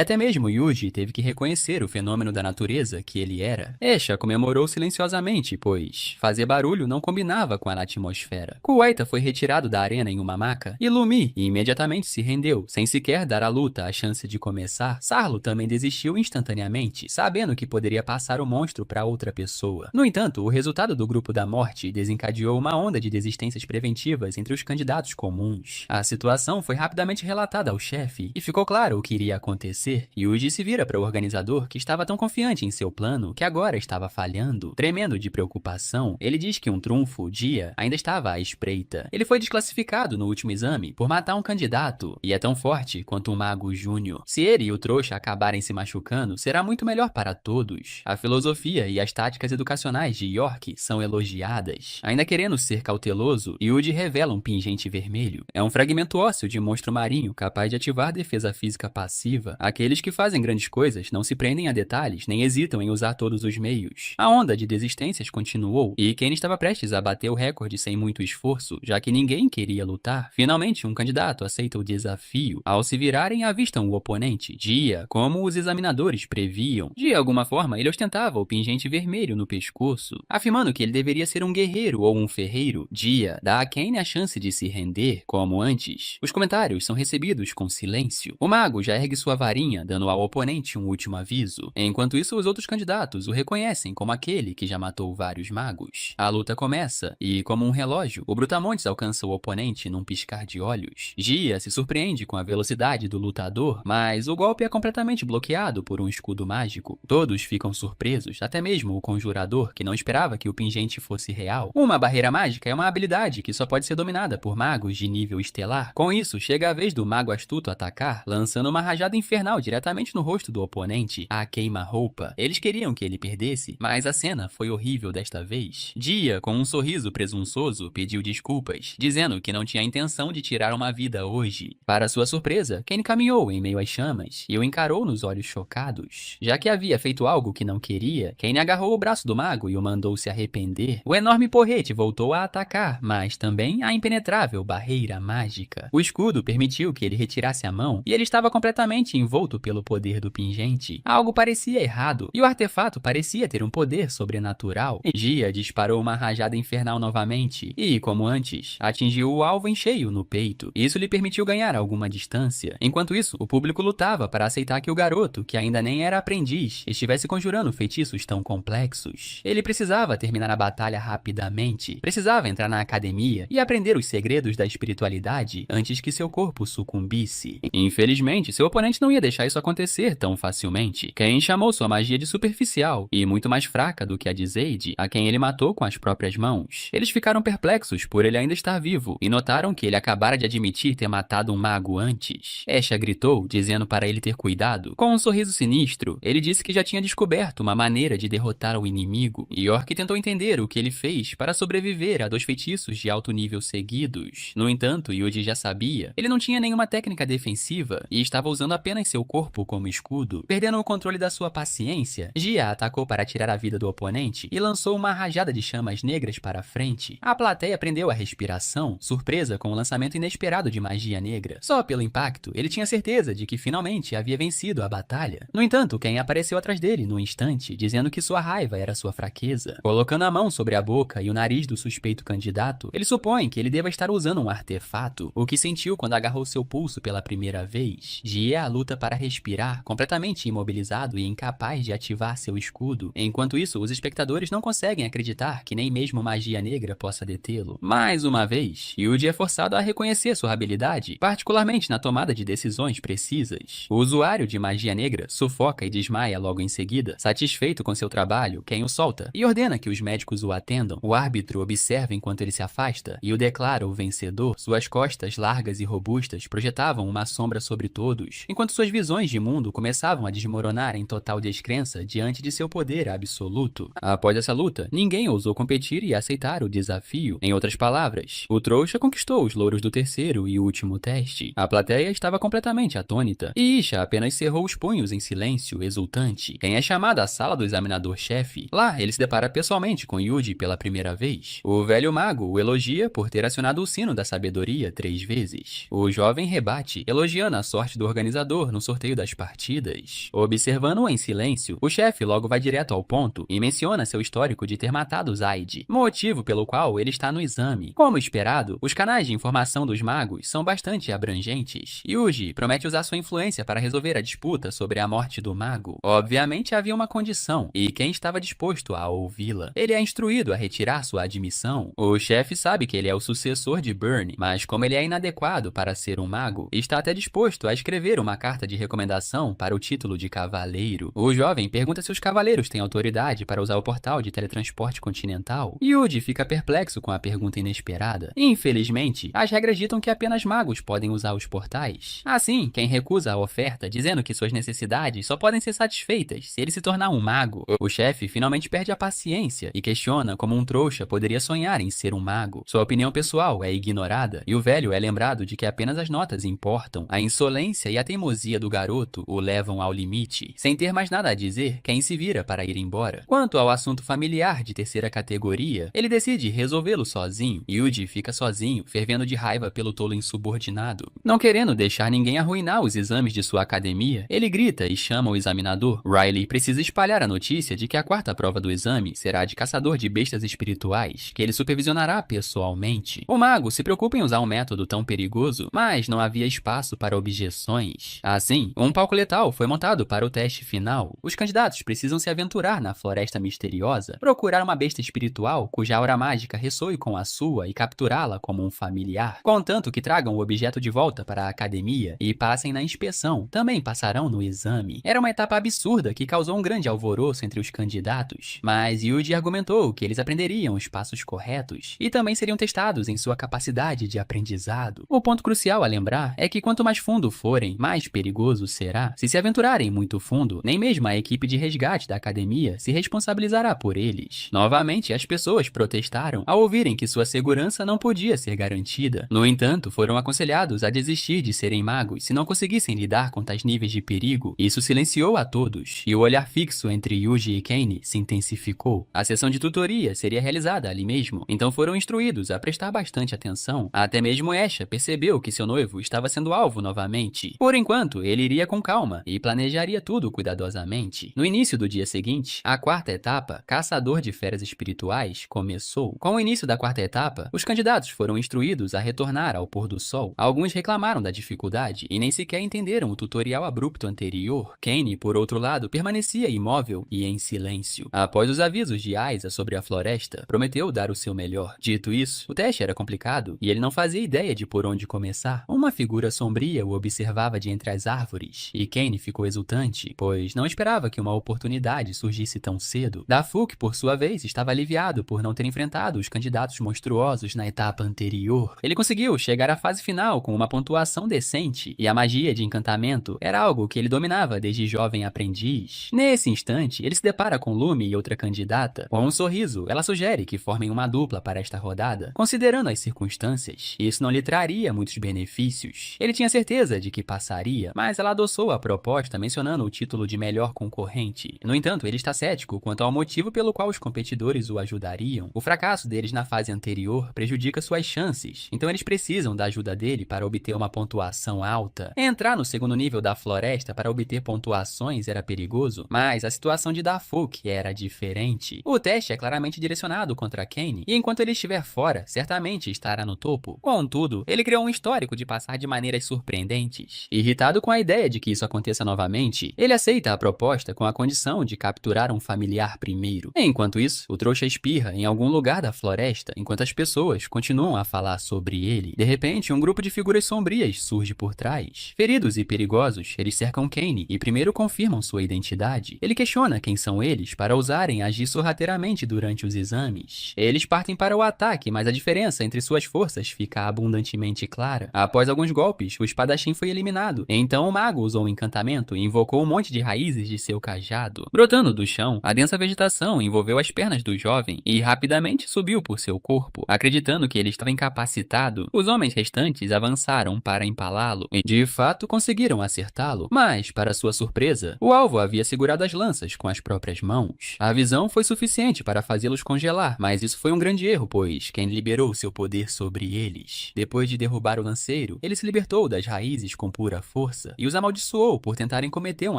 S1: até mesmo Yuji teve que reconhecer o fenômeno da natureza que ele era. Esha comemorou silenciosamente, pois fazer barulho não combinava com a atmosfera. Kuwaita foi retirado da arena em uma maca, e Lumi imediatamente se rendeu, sem sequer dar à luta a chance de começar. Sarlo também desistiu instantaneamente, sabendo que poderia passar o monstro para outra pessoa. No entanto, o resultado do grupo da morte desencadeou uma onda de desistências preventivas entre os candidatos comuns. A situação foi rapidamente relatada ao chefe, e ficou claro o que iria acontecer. Yuji se vira para o organizador, que estava tão confiante em seu plano que agora estava falhando. Tremendo de preocupação, ele diz que um trunfo, Dia, ainda estava à espreita. Ele foi desclassificado no último exame por matar um candidato, e é tão forte quanto um mago júnior. Se ele e o trouxa acabarem se machucando, será muito melhor para todos. A filosofia e as táticas educacionais de York são elogiadas. Ainda querendo ser cauteloso, Yuji revela um pingente vermelho. É um fragmento ósseo de monstro marinho capaz de ativar defesa física passiva. Aqueles que fazem grandes coisas não se prendem a detalhes, nem hesitam em usar todos os meios. A onda de desistências continuou, e Kenny estava prestes a bater o recorde sem muito esforço, já que ninguém queria lutar. Finalmente, um candidato aceita o desafio. Ao se virarem, avistam o oponente, Dia, como os examinadores previam. De alguma forma, ele ostentava o pingente vermelho no pescoço, afirmando que ele deveria ser um guerreiro ou um ferreiro. Dia dá a Kenny a chance de se render, como antes. Os comentários são recebidos com silêncio. O mago já ergue sua varinha, dando ao oponente um último aviso. Enquanto isso, os outros candidatos o reconhecem como aquele que já matou vários magos. A luta começa, e como um relógio, o Brutamontes alcança o oponente num piscar de olhos. Gia se surpreende com a velocidade do lutador, mas o golpe é completamente bloqueado por um escudo mágico. Todos ficam surpresos, até mesmo o conjurador, que não esperava que o pingente fosse real. Uma barreira mágica é uma habilidade que só pode ser dominada por magos de nível estelar. Com isso, chega a vez do mago astuto atacar, lançando uma rajada infernal diretamente no rosto do oponente, a queima-roupa. Eles queriam que ele perdesse, mas a cena foi horrível desta vez. Dia, com um sorriso presunçoso, pediu desculpas, dizendo que não tinha intenção de tirar uma vida hoje. Para sua surpresa, Kenny caminhou em meio às chamas e o encarou nos olhos chocados. Já que havia feito algo que não queria, Kenny agarrou o braço do mago e o mandou se arrepender. O enorme porrete voltou a atacar, mas também a impenetrável barreira mágica. O escudo permitiu que ele retirasse a mão e ele estava completamente envolto pelo poder do pingente. Algo parecia errado e o artefato parecia ter um poder sobrenatural. Gia disparou uma rajada infernal novamente e, como antes, atingiu o alvo em cheio no peito. Isso lhe permitiu ganhar alguma distância. Enquanto isso, o público lutava para aceitar que o garoto, que ainda nem era aprendiz, estivesse conjurando feitiços tão complexos. Ele precisava terminar a batalha rapidamente, precisava entrar na academia e aprender os segredos da espiritualidade antes que seu corpo sucumbisse. Infelizmente, seu oponente não ia deixar isso acontecer tão facilmente. Ken chamou sua magia de superficial e muito mais fraca do que a de Zeide, a quem ele matou com as próprias mãos. Eles ficaram perplexos por ele ainda estar vivo e notaram que ele acabara de admitir ter matado um mago antes. Esha gritou, dizendo para ele ter cuidado. Com um sorriso sinistro, ele disse que já tinha descoberto uma maneira de derrotar o inimigo. York tentou entender o que ele fez para sobreviver a 2 feitiços de alto nível seguidos. No entanto, Yuji já sabia. Ele não tinha nenhuma técnica defensiva e estava usando apenas seu corpo como escudo. Perdendo o controle da sua paciência, Gia atacou para tirar a vida do oponente e lançou uma rajada de chamas negras para frente. A plateia prendeu a respiração, surpresa com o lançamento inesperado de magia negra. Só pelo impacto, ele tinha certeza de que finalmente havia vencido a batalha. No entanto, Ken apareceu atrás dele num instante, dizendo que sua raiva era sua fraqueza. Colocando a mão sobre a boca e o nariz do suspeito candidato, ele supõe que ele deva estar usando um artefato, o que sentiu quando agarrou seu pulso pela primeira vez. Gia luta para respirar, completamente imobilizado e incapaz de ativar seu escudo. Enquanto isso, os espectadores não conseguem acreditar que nem mesmo magia negra possa detê-lo. Mais uma vez, Yuji é forçado a reconhecer sua habilidade, particularmente na tomada de decisões precisas. O usuário de magia negra sufoca e desmaia logo em seguida. Satisfeito com seu trabalho, Ken o solta e ordena que os médicos o atendam. O árbitro observa enquanto ele se afasta e o declara o vencedor. Suas costas largas e robustas projetavam uma sombra sobre todos, enquanto suas visões de mundo começavam a desmoronar em total descrença diante de seu poder absoluto. Após essa luta, ninguém ousou competir e aceitar o desafio. Em outras palavras, o trouxa conquistou os louros do terceiro e último teste. A plateia estava completamente atônita, e Isha apenas cerrou os punhos em silêncio exultante. Quem é chamado à sala do examinador-chefe. Lá, ele se depara pessoalmente com Yuji pela primeira vez. O velho mago o elogia por ter acionado o sino da sabedoria 3 vezes. O jovem rebate, elogiando a sorte do organizador no sorteio das partidas. Observando-o em silêncio, o chefe logo vai direto ao ponto e menciona seu histórico de ter matado Zaid, motivo pelo qual ele está no exame. Como esperado, os canais de informação dos magos são bastante abrangentes. Yuji promete usar sua influência para resolver a disputa sobre a morte do mago. Obviamente havia uma condição, e quem estava disposto a ouvi-la? Ele é instruído a retirar sua admissão. O chefe sabe que ele é o sucessor de Burn, mas como ele é inadequado para ser um mago, está até disposto a escrever uma carta de recomendação para o título de cavaleiro. O jovem pergunta se os cavaleiros têm autoridade para usar o portal de teletransporte continental. Yuji fica perplexo com a pergunta inesperada. Infelizmente, as regras ditam que apenas magos podem usar os portais. Assim, quem recusa a oferta, dizendo que suas necessidades só podem ser satisfeitas se ele se tornar um mago, o chefe finalmente perde a paciência e questiona como um trouxa poderia sonhar em ser um mago. Sua opinião pessoal é ignorada e o velho é lembrado de que apenas as notas importam. A insolência e a teimosia do garoto o levam ao limite. Sem ter mais nada a dizer, Ken se vira para ir embora. Quanto ao assunto familiar de terceira categoria, ele decide resolvê-lo sozinho. Yuji fica sozinho, fervendo de raiva pelo tolo insubordinado. Não querendo deixar ninguém arruinar os exames de sua academia, ele grita e chama o examinador. Riley precisa espalhar a notícia de que a quarta prova do exame será de caçador de bestas espirituais, que ele supervisionará pessoalmente. O mago se preocupa em usar um método tão perigoso, mas não havia espaço para objeções. Assim, um palco letal foi montado para o teste final. Os candidatos precisam se aventurar na floresta misteriosa, procurar uma besta espiritual cuja aura mágica ressoe com a sua e capturá-la como um familiar. Contanto que tragam o objeto de volta para a academia e passem na inspeção, também passarão no exame. Era uma etapa absurda que causou um grande alvoroço entre os candidatos, mas Yuji argumentou que eles aprenderiam os passos corretos e também seriam testados em sua capacidade de aprendizado. O ponto crucial a lembrar é que quanto mais fundo forem, mais perigoso será. Se aventurarem muito fundo, nem mesmo a equipe de resgate da academia se responsabilizará por eles. Novamente, as pessoas protestaram ao ouvirem que sua segurança não podia ser garantida. No entanto, foram aconselhados a desistir de serem magos se não conseguissem lidar com tais níveis de perigo. Isso silenciou a todos, e o olhar fixo entre Yuji e Kenny se intensificou. A sessão de tutoria seria realizada ali mesmo, então foram instruídos a prestar bastante atenção. Até mesmo Esha percebeu que seu noivo estava sendo alvo novamente. Por enquanto, ele iria com calma e planejaria tudo cuidadosamente. No início do dia seguinte, a quarta etapa, Caçador de Feras Espirituais, começou. Com o início da quarta etapa, os candidatos foram instruídos a retornar ao pôr do sol. Alguns reclamaram da dificuldade e nem sequer entenderam o tutorial abrupto anterior. Kenny, por outro lado, permanecia imóvel e em silêncio. Após os avisos de Aiza sobre a floresta, prometeu dar o seu melhor. Dito isso, o teste era complicado e ele não fazia ideia de por onde começar. Uma figura sombria o observava de entre as árvores e Kenny ficou exultante, pois não esperava que uma oportunidade surgisse tão cedo. Dafuk, por sua vez, estava aliviado por não ter enfrentado os candidatos monstruosos na etapa anterior. Ele conseguiu chegar à fase final com uma pontuação decente e a magia de encantamento era algo que ele dominava desde jovem aprendiz. Nesse instante, ele se depara com Lumi e outra candidata. Com um sorriso, ela sugere que formem uma dupla para esta rodada. Considerando as circunstâncias, isso não lhe traria muitos benefícios. Ele tinha certeza de que passaria, mas ela adoçou a proposta mencionando o título de melhor concorrente. No entanto, ele está cético quanto ao motivo pelo qual os competidores o ajudariam. O fracasso deles na fase anterior prejudica suas chances, então eles precisam da ajuda dele para obter uma pontuação alta. Entrar no segundo nível da floresta para obter pontuações era perigoso, mas a situação de Dafuk era diferente. O teste é claramente direcionado contra Kenny, e enquanto ele estiver fora, certamente estará no topo. Contudo, ele criou um histórico de passar de maneiras surpreendentes. Irritado com a ideia de que isso aconteça novamente, ele aceita a proposta com a condição de capturar um familiar primeiro. Enquanto isso, o trouxa espirra em algum lugar da floresta, enquanto as pessoas continuam a falar sobre ele. De repente, um grupo de figuras sombrias surge por trás. Feridos e perigosos, eles cercam Kenny e primeiro confirmam sua identidade. Ele questiona quem são eles para ousarem podem agir sorrateiramente durante os exames. Eles partem para o ataque, mas a diferença entre suas forças fica abundantemente clara. Após alguns golpes, o espadachim foi eliminado. Então o mago usou um encantamento e invocou um monte de raízes de seu cajado. Brotando do chão, a densa vegetação envolveu as pernas do jovem e rapidamente subiu por seu corpo. Acreditando que ele estava incapacitado, os homens restantes avançaram para empalá-lo e de fato conseguiram acertá-lo. Mas, para sua surpresa, o alvo havia segurado as lanças com as próprias mãos. A visão foi suficiente para fazê-los congelar, mas isso foi um grande erro, pois quem liberou seu poder sobre eles. Depois de derrubar o lanceiro, ele se libertou das raízes com pura força e os amaldiçoou por tentarem cometer um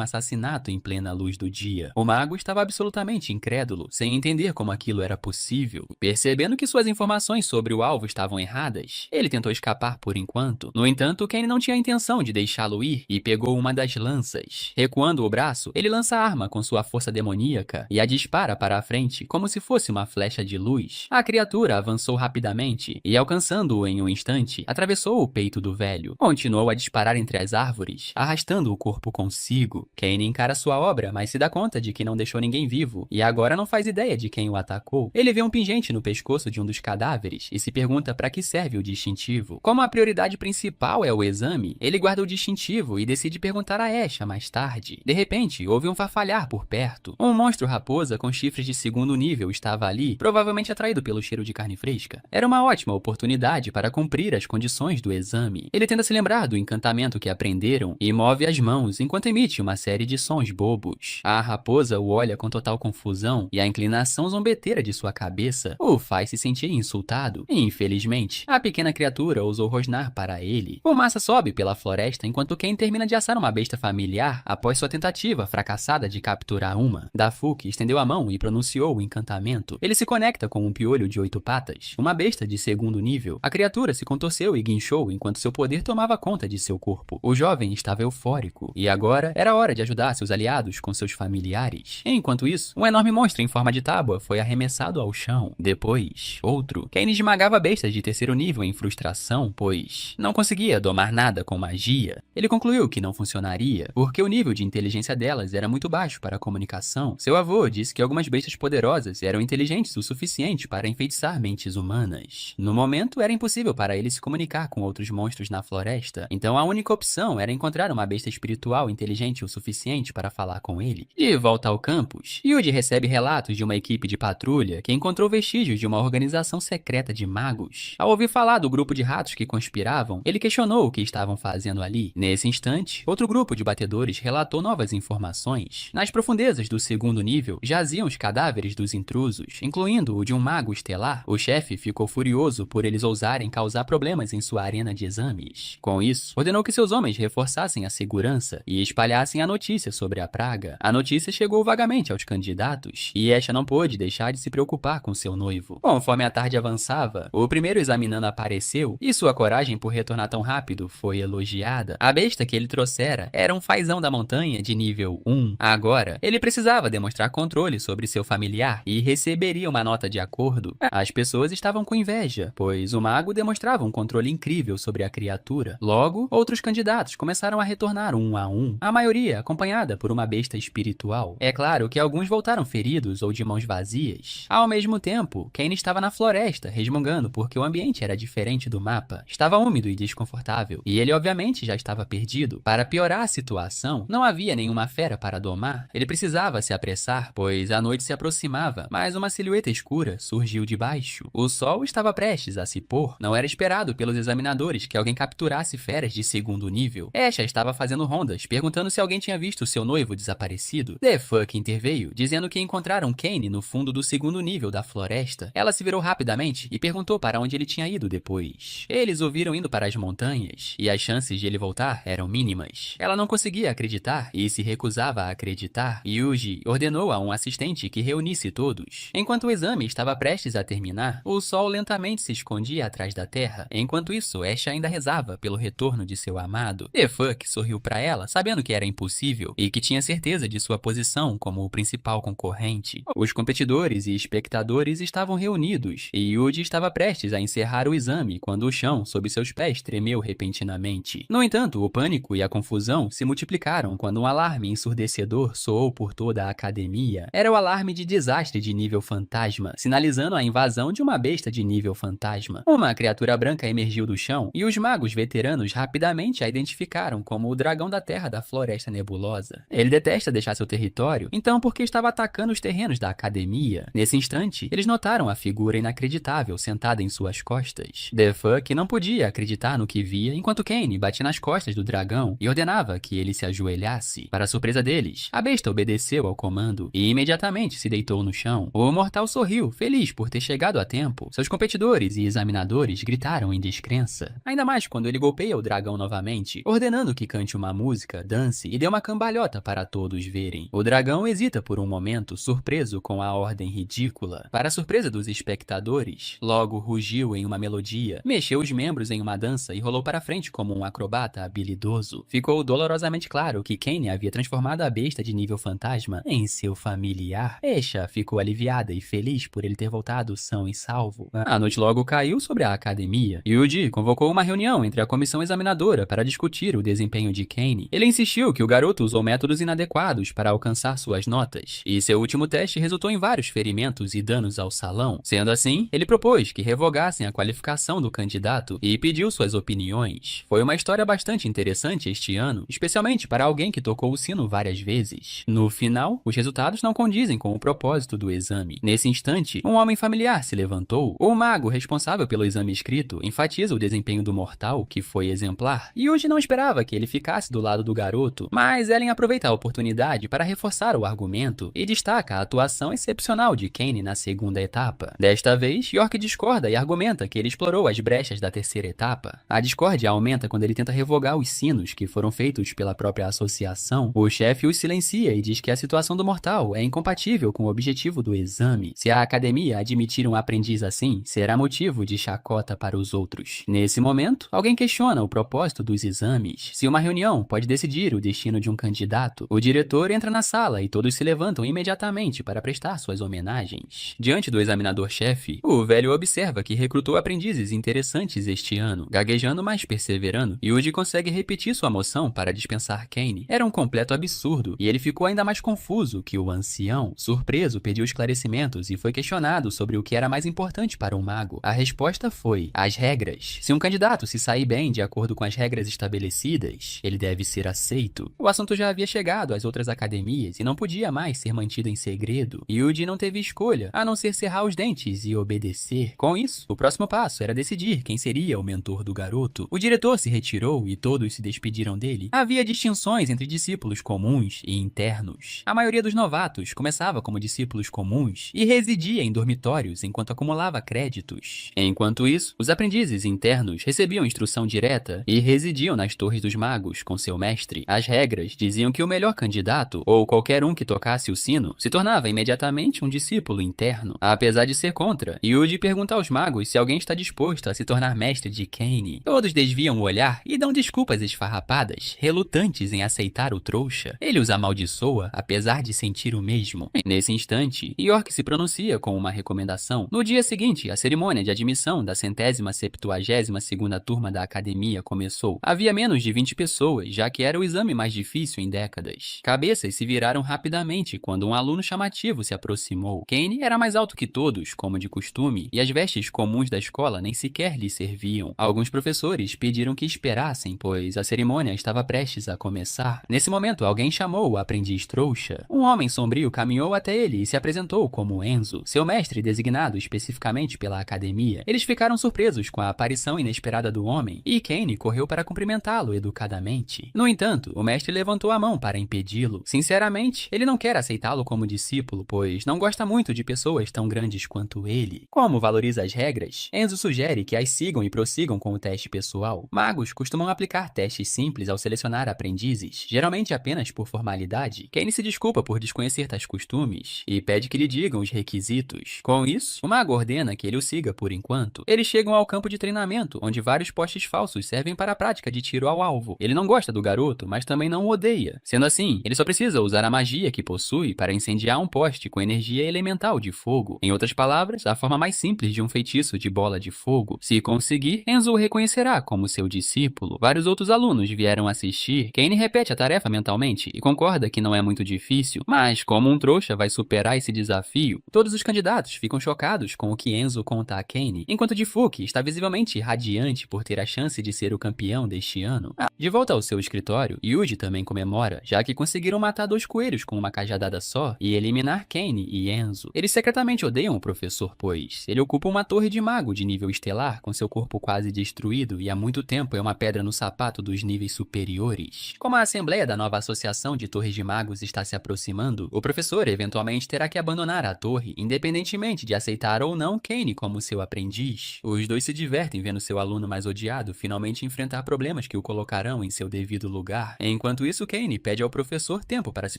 S1: assassinato em plena luz do dia. O mago estava absolutamente incrédulo, sem entender como aquilo era possível. Percebendo que suas informações sobre o alvo estavam erradas, ele tentou escapar por enquanto. No entanto, Kane não tinha a intenção de deixá-lo ir e pegou uma das lanças. Recuando o braço, ele lança a arma com sua força demoníaca e a dispara para a frente como se fosse uma flecha de luz. A criatura avançou rapidamente e, alcançando-o em um instante, atravessou o peito do velho. Continuou a disparar entre as árvores, arrastando o corpo consigo. Kane encara sua obra, mas se dá conta de que não deixou ninguém vivo e agora não faz ideia de quem o atacou. Ele vê um pingente no pescoço de um dos cadáveres e se pergunta para que serve o distintivo. Como a prioridade principal é o exame, ele guarda o distintivo e decide perguntar a Esha mais tarde. De repente, houve um farfalhar por perto. Um monstro raposa com chifres de segundo nível estava ali, provavelmente atraído pelo cheiro de carne fresca. Era uma ótima oportunidade para cumprir as condições do exame. Ele tenta se lembrar do encantamento que aprenderam e move as mãos enquanto emite uma série de sons bobos. A raposa o olha com total confusão e a inclinação zombeteira de sua cabeça o faz se sentir insultado. Infelizmente, a pequena criatura ousou rosnar para ele. Fumaça sobe pela floresta enquanto Ken termina de assar uma besta familiar após sua tentativa fracassada de capturar uma. Dafuk estendeu a mão e pronunciou o encantamento. Ele se conecta com um piolho de 8 patas, uma besta de segundo nível. A criatura se contorceu e guinchou enquanto seu poder tomava conta de seu corpo. O jovem estava eufórico e agora era hora de ajudar seus aliados com seus familiares. Enquanto isso, um enorme monstro em forma de tábua foi arremessado ao chão. Depois, outro. Ken esmagava bestas de terceiro nível em frustração, pois não conseguia domar nada com magia. Ele concluiu que não funcionaria, porque o nível de inteligência delas era muito baixo para a comunicação. Seu avô disse que algumas bestas poderosas eram inteligentes o suficiente para enfeitiçar mentes humanas. No momento, era impossível para ele se comunicar com outros monstros na floresta, então a única opção era encontrar uma besta espiritual inteligente o suficiente para falar com ele. De volta ao campus, Yuji recebe relatos de uma equipe de patrulha que encontrou vestígios de uma organização secreta de magos. Ao ouvir falar do grupo de ratos que conspiravam, ele questionou o que estavam fazendo ali. Nesse instante, outro grupo de batedores relatou novas informações. Nas profundezas do segundo nível, jaziam os cadáveres dos intrusos, incluindo o de um mago estelar. O chefe ficou furioso por eles ousarem causar problemas em sua arena de exames. Com isso, ordenou que seus homens reforçassem a segurança e espalhassem a notícia sobre a praga. A notícia chegou vagamente aos candidatos, e Esha não pôde deixar de se preocupar com seu noivo. Conforme a tarde avançava, o primeiro examinando apareceu, e sua coragem por retornar tão rápido foi elogiada. A besta que ele trouxera era um fazão da montanha de nível 1. Agora, ele precisava demonstrar controle sobre seu familiar e receberia uma nota de acordo. As pessoas estavam com inveja, pois o mago demonstrava um controle incrível sobre a criatura. Logo, outros candidatos começaram a retornar um a um, a maioria acompanhada por uma besta espiritual. É claro que alguns voltaram feridos ou de mãos vazias. Ao mesmo tempo, Kane estava na floresta, resmungando porque o ambiente era diferente do mapa. Estava úmido e desconfortável, e ele obviamente já estava perdido. Para piorar a situação, não havia nenhuma fera para domar. Ele precisava se apressar, pois a noite se aproximava, mas uma silhueta escura surgiu de baixo. O sol estava prestes a se pôr. Não era esperado pelos examinadores que alguém capturasse feras de segundo nível. Esha estava fazendo rondas, perguntando se alguém tinha visto seu noivo desaparecido. Dafuk interveio, dizendo que encontraram Kane no fundo do segundo nível da floresta. Ela se virou rapidamente e perguntou para onde ele tinha ido depois. Eles o viram indo para as montanhas, e as chances de ele voltar eram mínimas. Ela não conseguia acreditar e se recusava a acreditar. Yuji ordenou a um assistente que reunisse todos. Enquanto o exame estava prestes a terminar, o sol lentamente se escondia atrás da terra. Enquanto isso, Esha ainda rezava pelo retorno de seu amado. Dafuk sorriu para ela, sabendo que era impossível e que tinha certeza de sua posição como o principal concorrente. Os competidores e espectadores estavam reunidos, e Yuji estava prestes a encerrar o exame quando o chão sob seus pés tremeu repentinamente. No entanto, o pânico e a confusão se multiplicaram quando um alarme ensurdecedor soou por toda a academia. Era era o alarme de desastre de nível fantasma, sinalizando a invasão de uma besta de nível fantasma. Uma criatura branca emergiu do chão e os magos veteranos rapidamente a identificaram como o dragão da terra da Floresta Nebulosa. Ele detesta deixar seu território, então por que estava atacando os terrenos da academia? Nesse instante, eles notaram a figura inacreditável sentada em suas costas. Defuck não podia acreditar no que via enquanto Kane batia nas costas do dragão e ordenava que ele se ajoelhasse. Para a surpresa deles, a besta obedeceu ao comando e imediatamente se deitou no chão. O mortal sorriu, feliz por ter chegado a tempo. Seus competidores e examinadores gritaram em descrença. Ainda mais quando ele golpeia o dragão novamente, ordenando que cante uma música, dance e dê uma cambalhota para todos verem. O dragão hesita por um momento, surpreso com a ordem ridícula. Para a surpresa dos espectadores, logo rugiu em uma melodia, mexeu os membros em uma dança e rolou para frente como um acrobata habilidoso. Ficou dolorosamente claro que Kane havia transformado a besta de nível fantasma em seu familiar. Esha ficou aliviada e feliz por ele ter voltado são e salvo. A noite logo caiu sobre a academia. Yuji convocou uma reunião entre a comissão examinadora para discutir o desempenho de Kane. Ele insistiu que o garoto usou métodos inadequados para alcançar suas notas, e seu último teste resultou em vários ferimentos e danos ao salão. Sendo assim, ele propôs que revogassem a qualificação do candidato e pediu suas opiniões. Foi uma história bastante interessante este ano, especialmente para alguém que tocou o sino várias vezes. No final, os resultados não condizem com o propósito do exame. Nesse instante, um homem familiar se levantou. O mago responsável pelo exame escrito enfatiza o desempenho do mortal, que foi exemplar, e hoje não esperava que ele ficasse do lado do garoto, mas Ellen aproveita a oportunidade para reforçar o argumento e destaca a atuação excepcional de Kane na segunda etapa. Desta vez, York discorda e argumenta que ele explorou as brechas da terceira etapa. A discórdia aumenta quando ele tenta revogar os sinos que foram feitos pela própria associação. O chefe os silencia e diz que a situação do mortal é incompatível com o objetivo do exame. Se a academia admitir um aprendiz assim, será motivo de chacota para os outros. Nesse momento, alguém questiona o propósito dos exames. Se uma reunião pode decidir o destino de um candidato, o diretor entra na sala e todos se levantam imediatamente para prestar suas homenagens. Diante do examinador-chefe, o velho observa que recrutou aprendizes interessantes este ano. Gaguejando, mas perseverando, Yuji consegue repetir sua moção para dispensar Kane. Era um completo absurdo, e ele ficou ainda mais confuso que o ancião. Surpreso, pediu esclarecimentos e foi questionado sobre o que era mais importante para um mago. A resposta foi: as regras. Se um candidato se sair bem de acordo com as regras estabelecidas, ele deve ser aceito. O assunto já havia chegado às outras academias e não podia mais ser mantido em segredo. Yuji não teve escolha, a não ser cerrar os dentes e obedecer. Com isso, o próximo passo era decidir quem seria o mentor do garoto. O diretor se retirou e todos se despediram dele. Havia distinções entre discípulos comuns e internos. A maioria dos novatos começava como discípulos comuns e residia em dormitórios enquanto acumulava créditos. Enquanto isso, os aprendizes internos recebiam instrução direta e residiam nas torres dos magos com seu mestre. As regras diziam que o melhor candidato, ou qualquer um que tocasse o sino, se tornava imediatamente um discípulo interno. Apesar de ser contra, Yuji pergunta aos magos se alguém está disposto a se tornar mestre de Kane. Todos desviam o olhar e dão desculpas esfarrapadas, relutantes em aceitar o trouxa. Ele os amaldiçoa, apesar de sentir o mesmo. Nesse instante, York se pronuncia com uma recomendação. No dia seguinte, a cerimônia de admissão da 172ª turma da academia começou. Havia menos de 20 pessoas, já que era o exame mais difícil em décadas. Cabeças se viraram rapidamente quando um aluno chamativo se aproximou. Kane era mais alto que todos, como de costume, e as vestes comuns da escola nem sequer lhe serviam. Alguns professores pediram que esperassem, pois a cerimônia estava prestes a começar. Nesse momento, alguém chamou o aprendiz trouxa. Um homem sombrio caminhou até ele e se apresentou como Enzo, seu mestre designado especificamente pela academia. Eles ficaram surpresos com a aparição inesperada do homem, e Kane correu para cumprimentá-lo educadamente. No entanto, o mestre levantou a mão para impedi-lo. Sinceramente, ele não quer aceitá-lo como discípulo, pois não gosta muito de pessoas tão grandes quanto ele. Como valoriza as regras, Enzo sugere que as sigam e prossigam com o teste pessoal. Magos costumam aplicar testes simples ao selecionar aprendizes, geralmente apenas por formalidade. Kane se desculpa por desconhecer tais costumes e pede que lhe digam os requisitos. Com isso, o mago ordena que ele o siga por enquanto. Eles chegam ao campo de treinamento, onde vários postes falsos servem para a prática de tiro ao alvo. Ele não gosta do garoto, mas também não o odeia. Sendo assim, ele só precisa usar a magia que possui para incendiar um poste com energia elemental de fogo. Em outras palavras, a forma mais simples de um feitiço de bola de fogo. Se conseguir, Enzo o reconhecerá como seu discípulo. Vários outros alunos vieram assistir. Kane repete a tarefa mentalmente e concorda que não é muito difícil, mas como um trouxa vai superar esse desafio? Todos os candidatos ficam chocados com o que Enzo conta a Kenny, enquanto Jifuki está visivelmente radiante por ter a chance de ser o campeão deste ano. De volta ao seu escritório, Yuji também comemora, já que conseguiram matar 2 coelhos com uma cajadada só e eliminar Kenny e Enzo. Eles secretamente odeiam o professor, pois ele ocupa uma torre de mago de nível estelar com seu corpo quase destruído e há muito tempo é uma pedra no sapato dos níveis superiores. Como a assembleia da nova associação de torres de magos está se aproximando, o professor eventualmente terá que abandonar a torre, independentemente de aceitar ou não Kenny como seu aprendiz. Os dois se divertem vendo seu aluno mais odiado finalmente enfrentar problemas que o colocarão em seu devido lugar. Enquanto isso, Kenny pede ao professor tempo para se